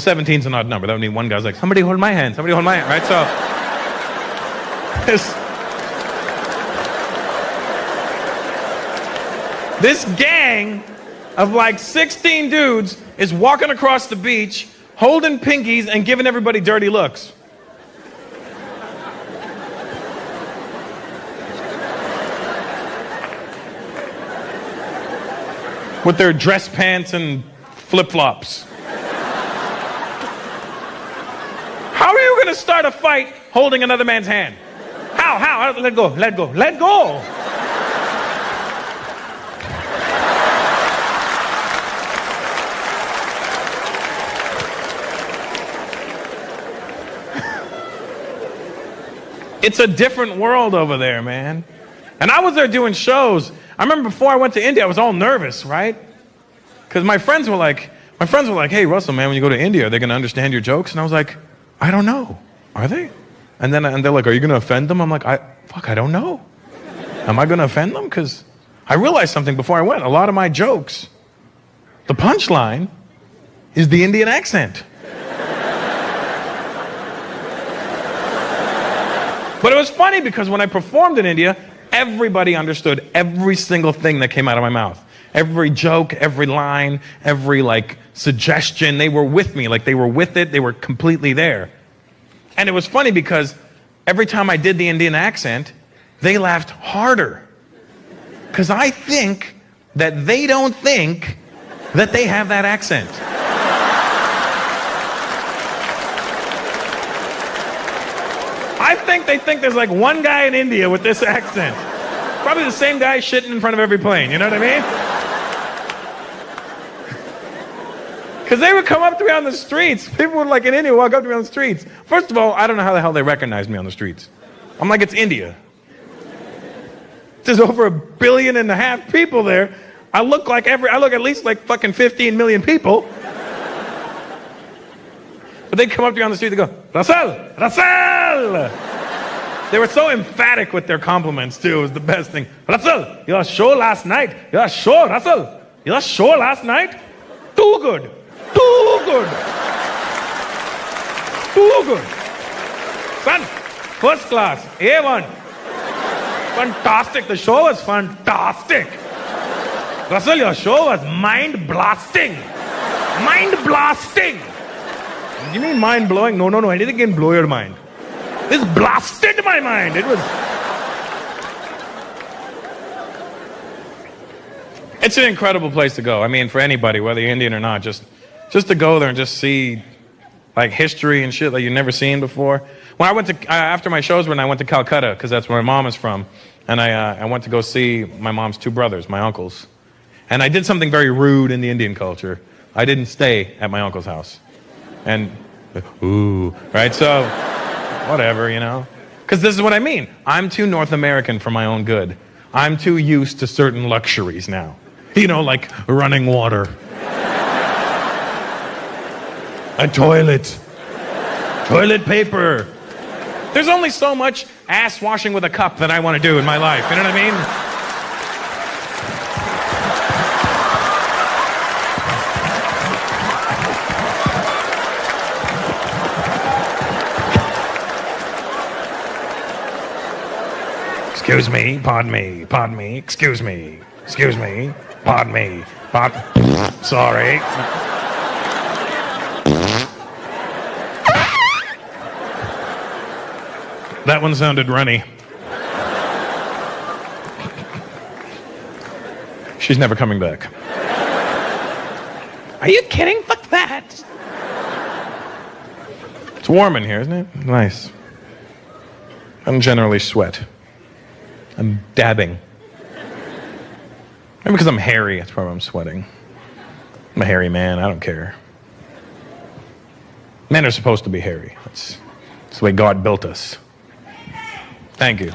Speaker 2: 17's an odd number. That would mean one guy's like, somebody hold my hand, somebody hold my hand, right? So, this gang of like 16 dudes is walking across the beach, holding pinkies and giving everybody dirty looks. With their dress pants and flip-flops. How are you gonna start a fight holding another man's hand? How? Let go. It's a different world over there, man. And I was there doing shows. I remember before I went to India, I was all nervous, right? Because my friends were like, hey, Russell, man, when you go to India, are they going to understand your jokes? And I was like, I don't know. Are they? And they're like, are you going to offend them? I'm like, I don't know. Am I going to offend them? Because I realized something before I went. A lot of my jokes, the punchline is the Indian accent. But it was funny because when I performed in India, everybody understood every single thing that came out of my mouth. Every joke, every line, every like suggestion, they were with me. Like they were with it, they were completely there. And it was funny because every time I did the Indian accent, they laughed harder. Because I think that they don't think that they have that accent. They think there's like one guy in India with this accent. Probably the same guy shitting in front of every plane, you know what I mean? Because they would come up to me on the streets. People would like in India walk up to me on the streets. First of all, I don't know how the hell they recognize me on the streets. I'm like, it's India. There's over 1.5 billion people there. I look at least like fucking 15 million people. But they come up to you on the street, they go, Russell! They were so emphatic with their compliments, too. It was the best thing. Russell, your show last night. Russell. Your show last night? Too good. Son, first class, A1. Fantastic. The show was fantastic. Russell, your show was mind-blasting. You mean mind-blowing? No. Anything can blow your mind. This blasted my mind. It's an incredible place to go. I mean, for anybody, whether you're Indian or not, just to go there and just see like history and shit like you've never seen before. When I went to after my shows, when I went to Calcutta, because that's where my mom is from, and I went to go see my mom's 2 brothers, my uncles, and I did something very rude in the Indian culture. I didn't stay at my uncle's house, and right, so. Whatever, you know? Because this is what I mean. I'm too North American for my own good. I'm too used to certain luxuries now. You know, like running water. A toilet. Toilet paper. There's only so much ass washing with a cup that I want to do in my life. You know what I mean? Excuse me, pardon me, excuse me, pardon me, sorry. That one sounded runny. She's never coming back. Are you kidding? Fuck that. It's warm in here, isn't it? Nice. I don't generally sweat. I'm dabbing. Maybe because I'm hairy, that's probably why I'm sweating. I'm a hairy man, I don't care. Men are supposed to be hairy. That's the way God built us. Thank you.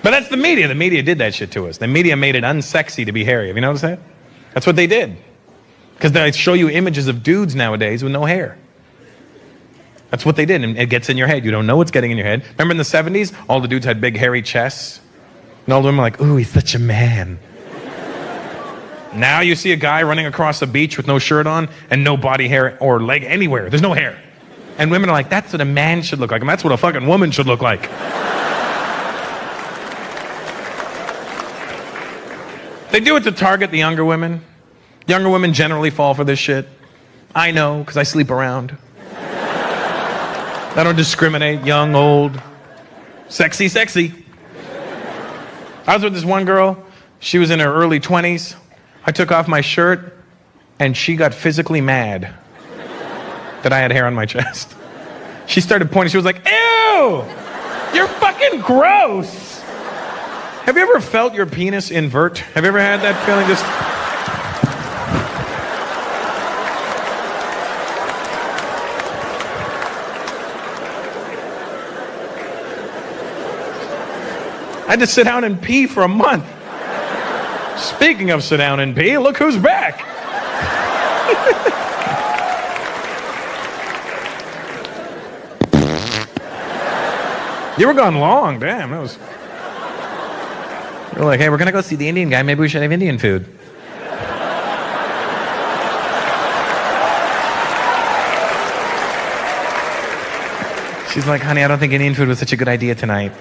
Speaker 2: But that's the media. The media did that shit to us. The media made it unsexy to be hairy. Have you noticed that? That's what they did. Because they show you images of dudes nowadays with no hair. That's what they did, and it gets in your head. You don't know what's getting in your head. Remember in the 70s, all the dudes had big hairy chests? And all the women were like, ooh, he's such a man. Now you see a guy running across the beach with no shirt on and no body hair or leg anywhere. There's no hair. And women are like, that's what a man should look like, and that's what a fucking woman should look like. They do it to target the younger women. Younger women generally fall for this shit. I know, because I sleep around. I don't discriminate, young, old, sexy, sexy. I was with this one girl. She was in her early 20s. I took off my shirt, and she got physically mad that I had hair on my chest. She started pointing. She was like, ew, you're fucking gross. Have you ever felt your penis invert? Have you ever had that feeling just... I had to sit down and pee for a month. Speaking of sit down and pee, look who's back. You were gone long, damn. That was... You're like, hey, we're gonna go see the Indian guy. Maybe we should have Indian food. She's like, honey, I don't think Indian food was such a good idea tonight.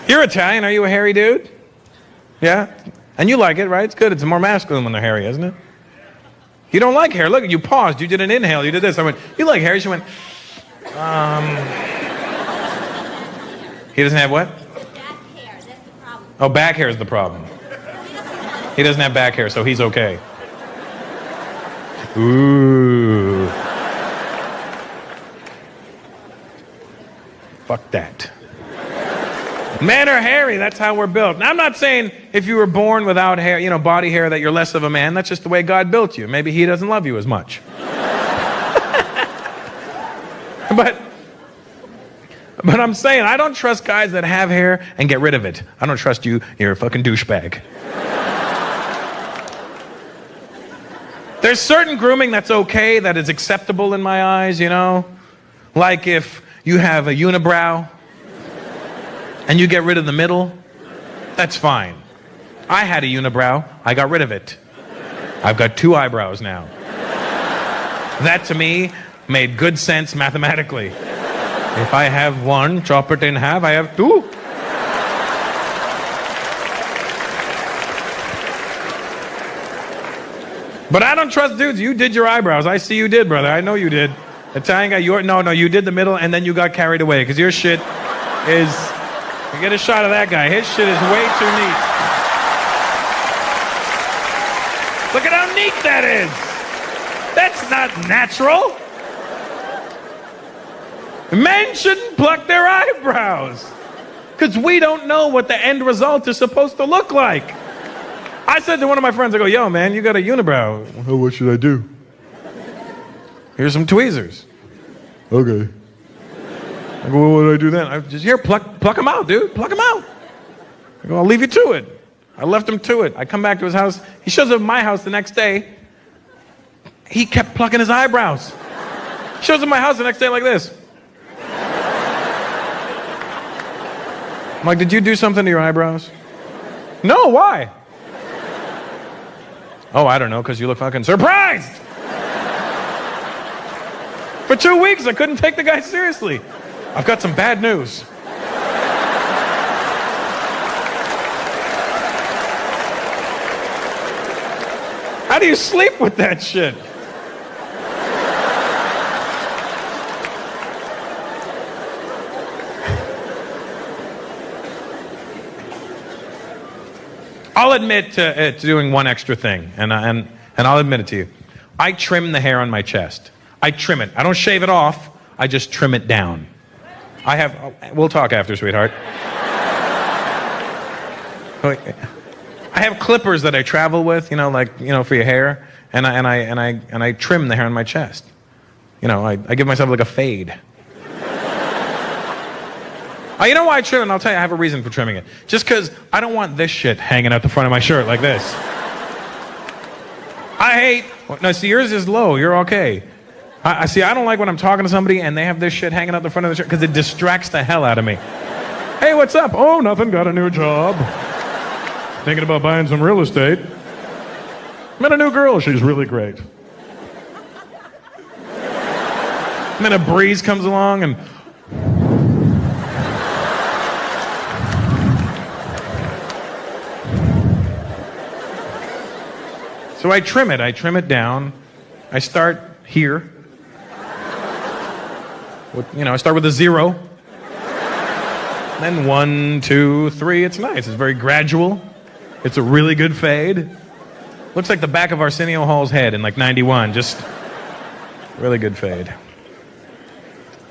Speaker 2: You're Italian. Are you a hairy dude? Yeah? And you like it, right? It's good. It's more masculine when they're hairy, isn't it? You don't like hair. Look, you paused. You did an inhale. You did this. I went, you like hair? She went, He doesn't have what?
Speaker 3: Back hair. That's the problem.
Speaker 2: Oh, back hair is the problem. He doesn't have back hair, so he's okay. Ooh. Fuck that. Men are hairy, that's how we're built. Now, I'm not saying if you were born without hair, you know, body hair, that you're less of a man. That's just the way God built you. Maybe he doesn't love you as much. But I'm saying, I don't trust guys that have hair and get rid of it. I don't trust you. You're a fucking douchebag. There's certain grooming that's okay, that is acceptable in my eyes, you know? Like if you have a unibrow and you get rid of the middle, that's fine. I had a unibrow. I got rid of it. I've got 2 eyebrows now. That, to me, made good sense mathematically. If I have 1, chop it in half, I have 2. But I don't trust dudes. You did your eyebrows. I see you did, brother. I know you did. Italian guy, no, you did the middle, and then you got carried away, because your shit is... You get a shot of that guy. His shit is way too neat. Look at how neat that is. That's not natural. Men shouldn't pluck their eyebrows, because we don't know what the end result is supposed to look like. I said to one of my friends, I go, yo, man, you got a unibrow.
Speaker 4: Oh, what should I do?
Speaker 2: Here's some tweezers.
Speaker 4: Okay.
Speaker 2: I go, well, what do I do then? I just, here, pluck them out, dude. Pluck them out. I go, I'll leave you to it. I left him to it. I come back to his house. He shows up at my house the next day. He kept plucking his eyebrows. Shows up at my house the next day like this. I'm like, did you do something to your eyebrows? No, why? Oh, I don't know, because you look fucking surprised. For 2 weeks, I couldn't take the guy seriously. I've got some bad news. How do you sleep with that shit? I'll admit to doing one extra thing, and I'll admit it to you. I trim the hair on my chest. I trim it. I don't shave it off. I just trim it down. We'll talk after, sweetheart. I have clippers that I travel with, you know, like, you know, for your hair, and I trim the hair on my chest. You know, I give myself like a fade. You know why I trim it? And I'll tell you, I have a reason for trimming it. Just because I don't want this shit hanging out the front of my shirt like this. I hate... No, see, yours is low. You're okay. I see, I don't like when I'm talking to somebody and they have this shit hanging out the front of the shirt because it distracts the hell out of me. Hey, what's up? Oh, nothing. Got a new job. Thinking about buying some real estate. Met a new girl. She's really great. And then a breeze comes along and... So I trim it down. I start here. I start with a 0. Then 1, 2, 3. It's nice. It's very gradual. It's a really good fade. Looks like the back of Arsenio Hall's head in like 91. Just really good fade.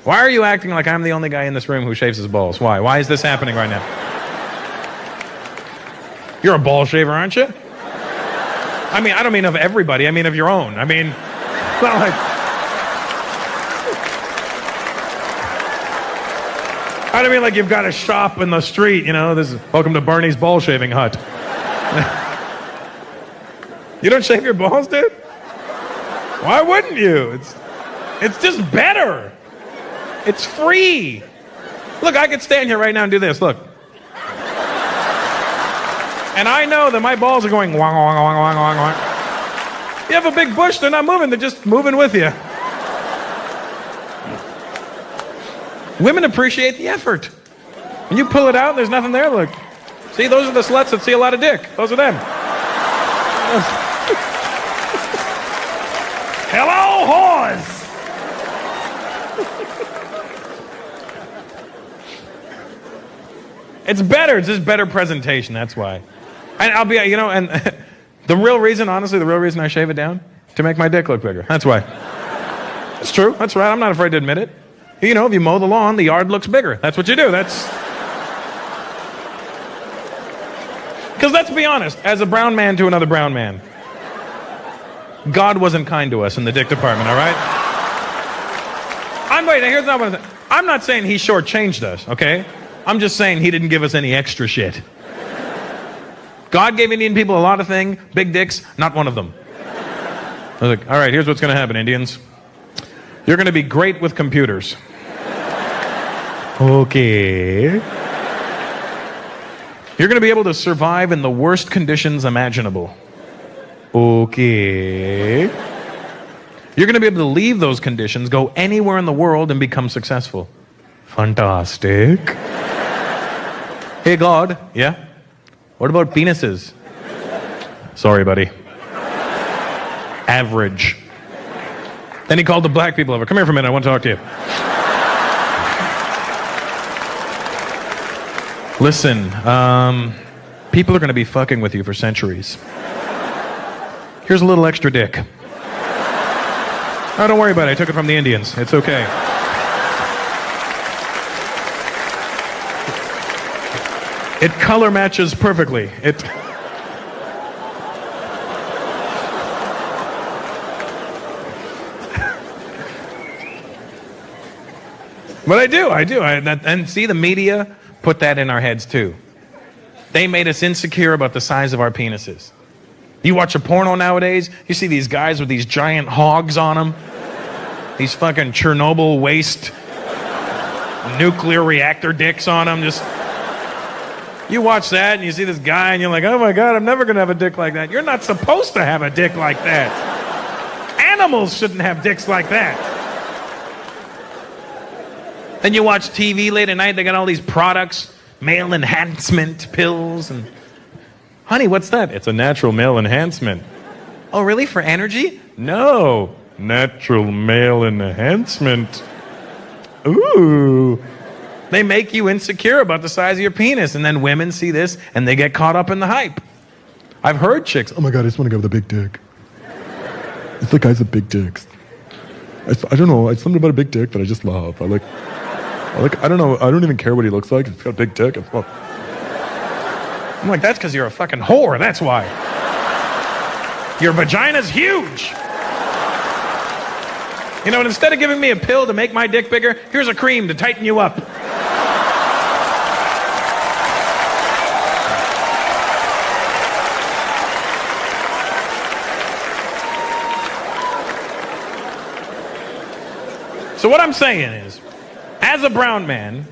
Speaker 2: Why are you acting like I'm the only guy in this room who shaves his balls? Why? Why is this happening right now? You're a ball shaver, aren't you? I mean, I don't mean of everybody. I mean of your own. I mean, it's not like... I don't mean like you've got a shop in the street, this is welcome to Barney's ball shaving hut. You don't shave your balls, dude? Why wouldn't you? It's just better. It's free. Look, I could stand here right now and do this, look. And I know that my balls are going wong, wong, wong, wong, wong, wong. You have a big bush, they're not moving, they're just moving with you. Women appreciate the effort. When you pull it out, there's nothing there, look. See, those are the sluts that see a lot of dick. Those are them. Hello, whores! It's better. It's just better presentation, that's why. And I'll be, and the real reason, honestly, I shave it down, to make my dick look bigger. That's why. It's true. That's right. I'm not afraid to admit it. If you mow the lawn, the yard looks bigger. That's what you do. Because let's be honest, as a brown man to another brown man, God wasn't kind to us in the dick department, all right? I'm not saying he shortchanged us, okay? I'm just saying he didn't give us any extra shit. God gave Indian people a lot of things, big dicks, not one of them. I was like, all right, here's what's going to happen, Indians. You're going to be great with computers. Okay. You're going to be able to survive in the worst conditions imaginable. Okay. You're going to be able to leave those conditions, go anywhere in the world, and become successful. Fantastic. Hey, God. Yeah? What about penises? Sorry, buddy. Average. Then he called the black people over. Come here for a minute. I want to talk to you. Listen, people are going to be fucking with you for centuries. Here's a little extra dick. Oh, don't worry about it. I took it from the Indians. It's okay. It color matches perfectly. But I do. And see, the media put that in our heads too. They made us insecure about the size of our penises. You watch a porno nowadays, you see these guys with these giant hogs on them. These fucking Chernobyl waste nuclear reactor dicks on them. You watch that and you see this guy and you're like, oh my God, I'm never going to have a dick like that. You're not supposed to have a dick like that. Animals shouldn't have dicks like that. Then you watch TV late at night, they got all these products, male enhancement pills, and honey, what's that? It's a natural male enhancement. Oh, really? For energy? No. Natural male enhancement. Ooh. They make you insecure about the size of your penis, and then women see this and they get caught up in the hype. I've heard chicks,
Speaker 4: oh my God, I just want to go with a big dick. It's the guys with big dicks. I don't know, it's something about a big dick that I just love. I don't know, I don't even care what he looks like. He's got a big dick.
Speaker 2: I'm like, that's because you're a fucking whore, that's why. Your vagina's huge. And instead of giving me a pill to make my dick bigger, here's a cream to tighten you up. So what I'm saying is, as a brown man,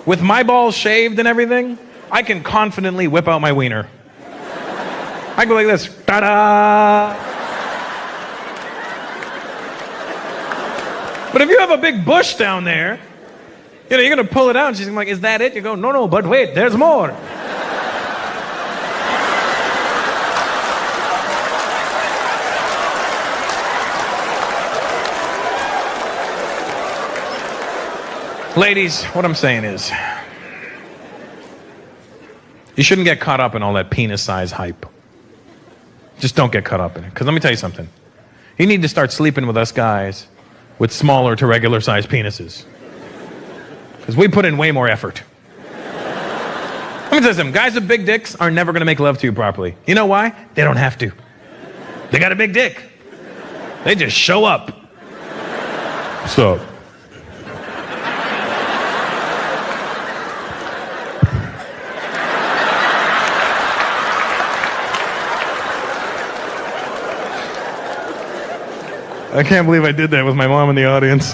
Speaker 2: with my balls shaved and everything, I can confidently whip out my wiener. I go like this. Ta-da! But if you have a big bush down there, you know, you're going to pull it out and she's like, is that it? You go, no, but wait, there's more. Ladies, what I'm saying is, you shouldn't get caught up in all that penis size hype. Just don't get caught up in it. Because let me tell you something. You need to start sleeping with us guys with smaller to regular size penises. Because we put in way more effort. Let me tell you something. Guys with big dicks are never going to make love to you properly. You know why? They don't have to. They got a big dick. They just show up. What's up? I can't believe I did that with my mom in the audience.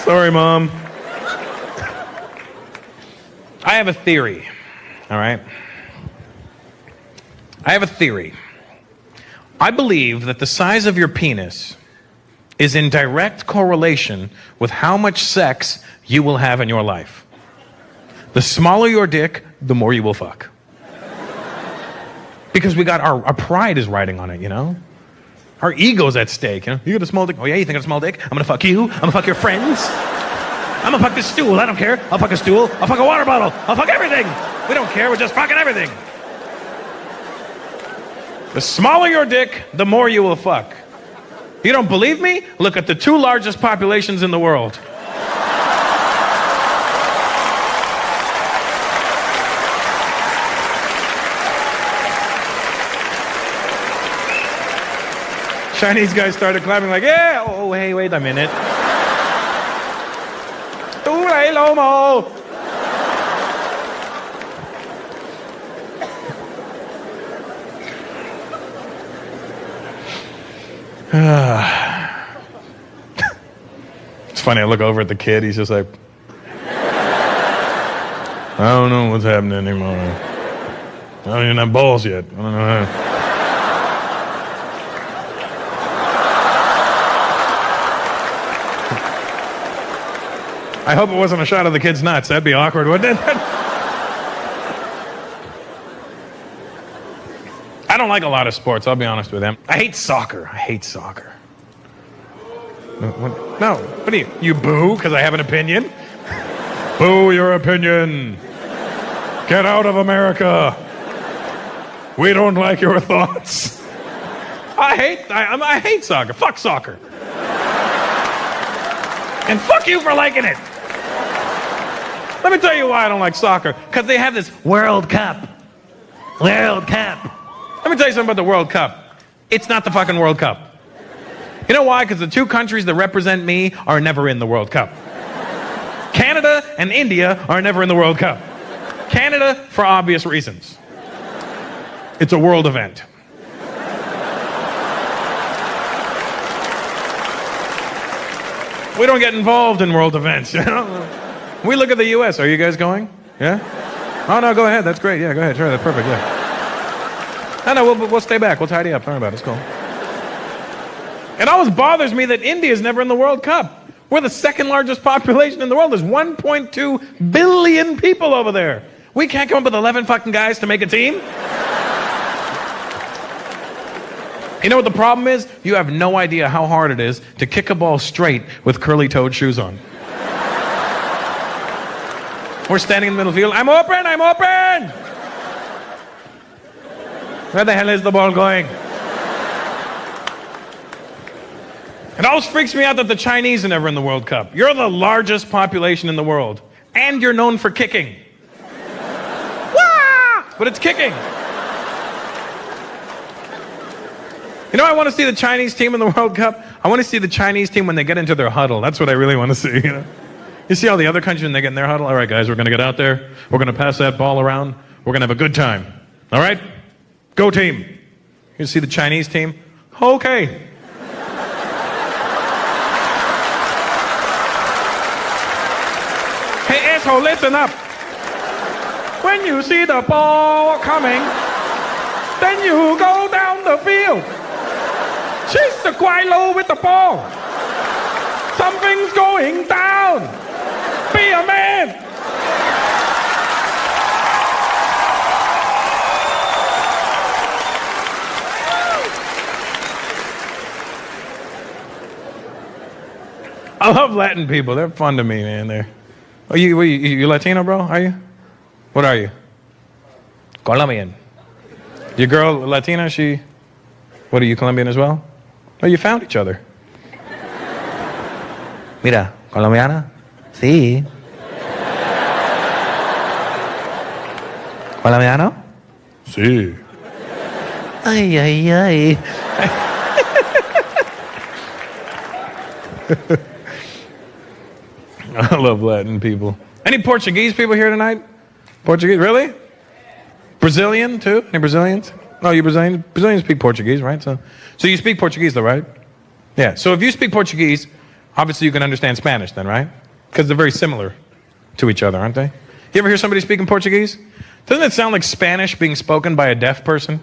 Speaker 2: Sorry, Mom. I have a theory, all right? I have a theory. I believe that the size of your penis is in direct correlation with how much sex you will have in your life. The smaller your dick, the more you will fuck. Because we got our pride is riding on it, you know? Our ego's at stake, you know? You got a small dick? Oh yeah, you think I got a small dick? I'm gonna fuck you. I'm gonna fuck your friends. I'm gonna fuck this stool. I don't care. I'll fuck a stool. I'll fuck a water bottle. I'll fuck everything. We don't care. We're just fucking everything. The smaller your dick, the more you will fuck. You don't believe me? Look at the 2 largest populations in the world. Chinese guys started clapping like, yeah, oh, hey, wait a minute. Tulay Lomo. It's funny, I look over at the kid, he's just like, I don't know what's happening anymore. I don't even have balls yet. I don't know how. I hope it wasn't a shot of the kid's nuts. That'd be awkward, wouldn't it? I don't like a lot of sports, I'll be honest with them. I hate soccer. I hate soccer. No, what do you boo because I have an opinion? Boo your opinion. Get out of America. We don't like your thoughts. I hate soccer. Fuck soccer. And fuck you for liking it. Let me tell you why I don't like soccer. Because they have this World Cup. World Cup. Let me tell you something about the World Cup. It's not the fucking World Cup. You know why? Because the 2 countries that represent me are never in the World Cup. Canada and India are never in the World Cup. Canada, for obvious reasons. It's a world event. We don't get involved in world events, you know? We look at the U.S. Are you guys going? Yeah? Oh, no, go ahead. That's great. Yeah, go ahead. Sure, that's perfect, yeah. No, we'll stay back. We'll tidy up. Don't worry about it. It's cool. It always bothers me that India is never in the World Cup. We're the 2nd largest population in the world. There's 1.2 billion people over there. We can't come up with 11 fucking guys to make a team? You know what the problem is? You have no idea how hard it is to kick a ball straight with curly-toed shoes on. We're standing in the middle of the field. I'm open! I'm open! Where the hell is the ball going? It always freaks me out that the Chinese are never in the World Cup. You're the largest population in the world. And you're known for kicking. Wah! But it's kicking. You know, I want to see the Chinese team in the World Cup. I want to see the Chinese team when they get into their huddle. That's what I really want to see, you know. You see all the other countries when they get in their huddle? All right, guys, we're going to get out there. We're going to pass that ball around. We're going to have a good time. All right? Go team. You see the Chinese team? Okay. asshole, listen up. When you see the ball coming, then you go down the field. Chase the Quilo with the ball. Something's going down. Be a man. I love Latin people. They're fun to me, man. You Latino, bro? Are you? What are you? Colombian. Your girl Latina, what are you, Colombian as well? Oh, you found each other. Mira, colombiana? Sí. Colombiano?
Speaker 4: Sí.
Speaker 2: Ay, ay, ay. I love Latin people. Any Portuguese people here tonight? Portuguese, really? Brazilian too? Any Brazilians? No, you Brazilian? Brazilians speak Portuguese, right? So you speak Portuguese though, right? Yeah, so if you speak Portuguese, obviously you can understand Spanish then, right? Because they're very similar to each other, aren't they? You ever hear somebody speaking Portuguese? Doesn't it sound like Spanish being spoken by a deaf person?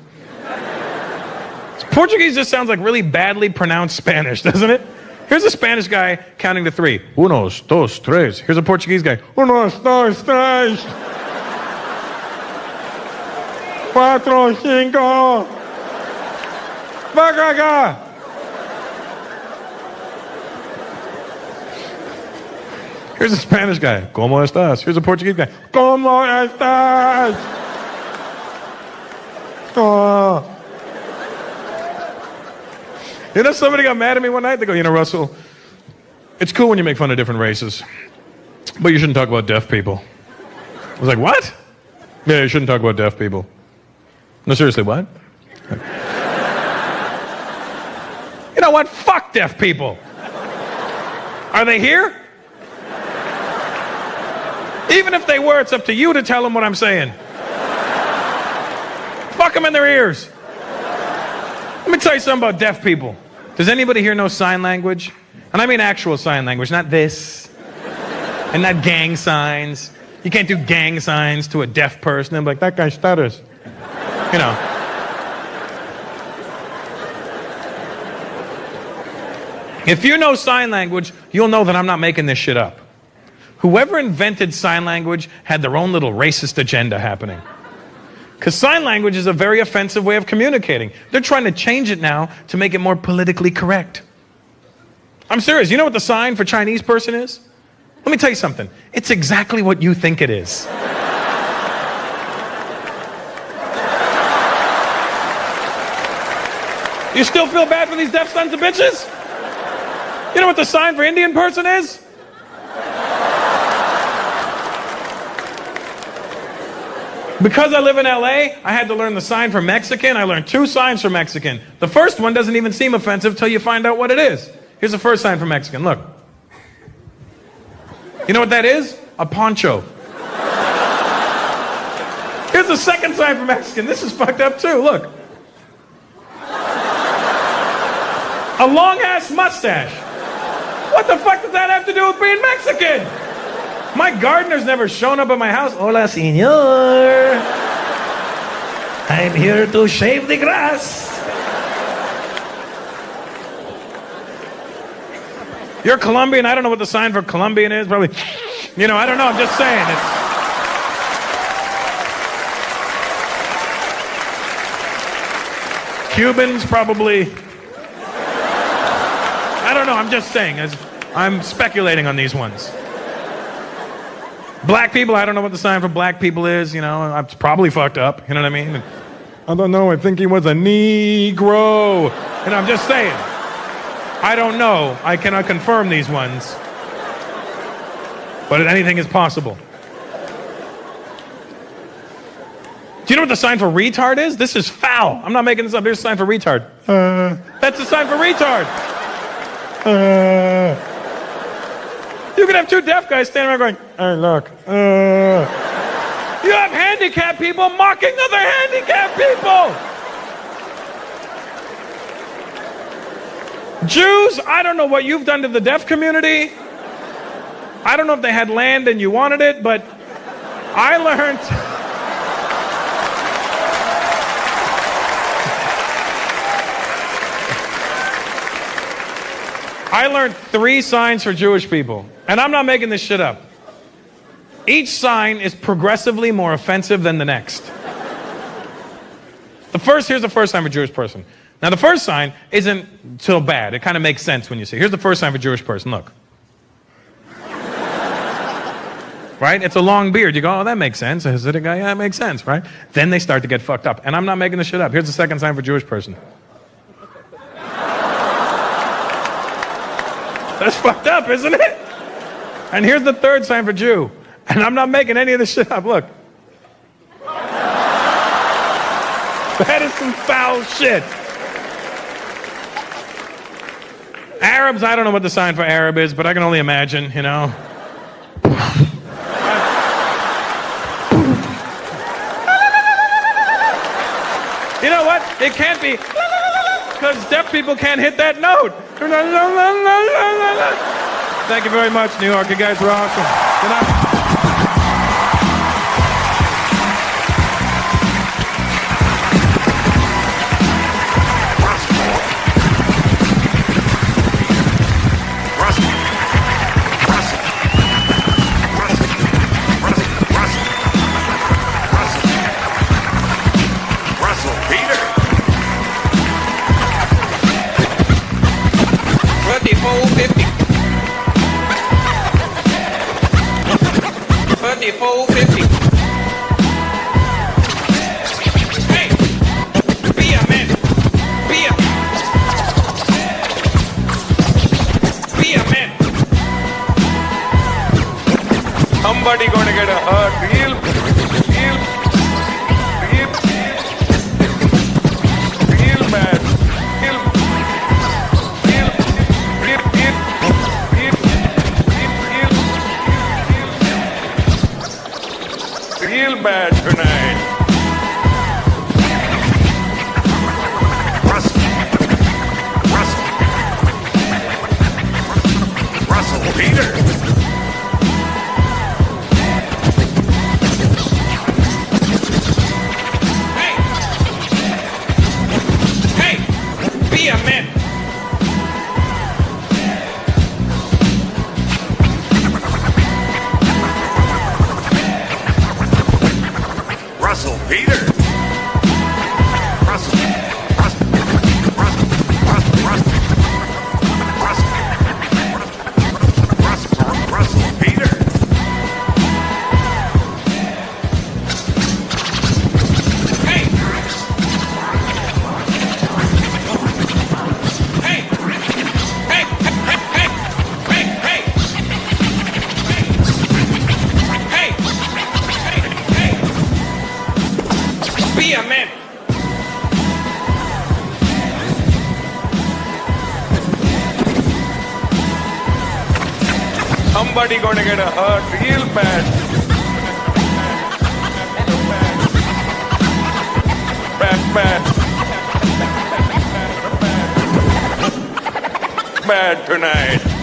Speaker 2: Portuguese just sounds like really badly pronounced Spanish, doesn't it? Here's a Spanish guy counting to three. Unos, dos, tres. Here's a Portuguese guy. Unos, dos, tres. Cuatro, cinco. Vagaga. Here's a Spanish guy. ¿Cómo estás? Here's a Portuguese guy. ¿Cómo estás? Oh. You know, somebody got mad at me one night. They go, Russell, it's cool when you make fun of different races, but you shouldn't talk about deaf people. I was like, what? Yeah, you shouldn't talk about deaf people. No, seriously, what? You know what? Fuck deaf people. Are they here? Even if they were, it's up to you to tell them what I'm saying. Fuck them in their ears. Let me tell you something about deaf people. Does anybody here know sign language? And I mean actual sign language, not this. And not gang signs. You can't do gang signs to a deaf person and be like, that guy stutters. You know. If you know sign language, you'll know that I'm not making this shit up. Whoever invented sign language had their own little racist agenda happening. Because sign language is a very offensive way of communicating. They're trying to change it now to make it more politically correct. I'm serious. You know what the sign for Chinese person is? Let me tell you something. It's exactly what you think it is. You still feel bad for these deaf sons of bitches? You know what the sign for Indian person is? Because I live in LA, I had to learn the sign for Mexican. I learned 2 signs for Mexican. The first one doesn't even seem offensive till you find out what it is. Here's the first sign for Mexican. Look. You know what that is? A poncho. Here's the second sign for Mexican. This is fucked up too. Look. A long-ass mustache. What the fuck does that have to do with being Mexican? My gardener's never shown up at my house. Hola, señor. I'm here to shave the grass. You're Colombian. I don't know what the sign for Colombian is. Probably, I don't know. I'm just saying. Cubans probably. I don't know. I'm just saying. I'm speculating on these ones. Black people, I don't know what the sign for black people is, it's probably fucked up, you know what I mean? I don't know, I think he was a Negro. And I'm just saying, I don't know, I cannot confirm these ones. But anything is possible. Do you know what the sign for retard is? This is foul. I'm not making this up, there's a sign for retard. That's the sign for retard. You could have 2 deaf guys standing around going, hey, look. You have handicapped people mocking other handicapped people. Jews, I don't know what you've done to the deaf community, I don't know if they had land and you wanted it, but I learned... I learned 3 signs for Jewish people. And I'm not making this shit up. Each sign is progressively more offensive than the next. Here's the first sign for a Jewish person. Now, the first sign isn't so bad. It kind of makes sense when you see it. Here's the first sign for a Jewish person. Look. Right? It's a long beard. You go, oh, that makes sense. A Hasidic guy, yeah, it makes sense, right? Then they start to get fucked up. And I'm not making this shit up. Here's the second sign for a Jewish person. That's fucked up, isn't it? And here's the third sign for Jew. And I'm not making any of this shit up. Look. That is some foul shit. Arabs, I don't know what the sign for Arab is, but I can only imagine, you know. You know what? It can't be, because deaf people can't hit that note. Thank you very much, New York. You guys were awesome. Good night.
Speaker 5: Somebody gonna get a hurt real bad. Real bad tonight. Russell Peter. Russell Peter. Russell Peter. Hey. Hey. Hey. Be a man. Somebody gonna get a hurt real bad. Bad tonight.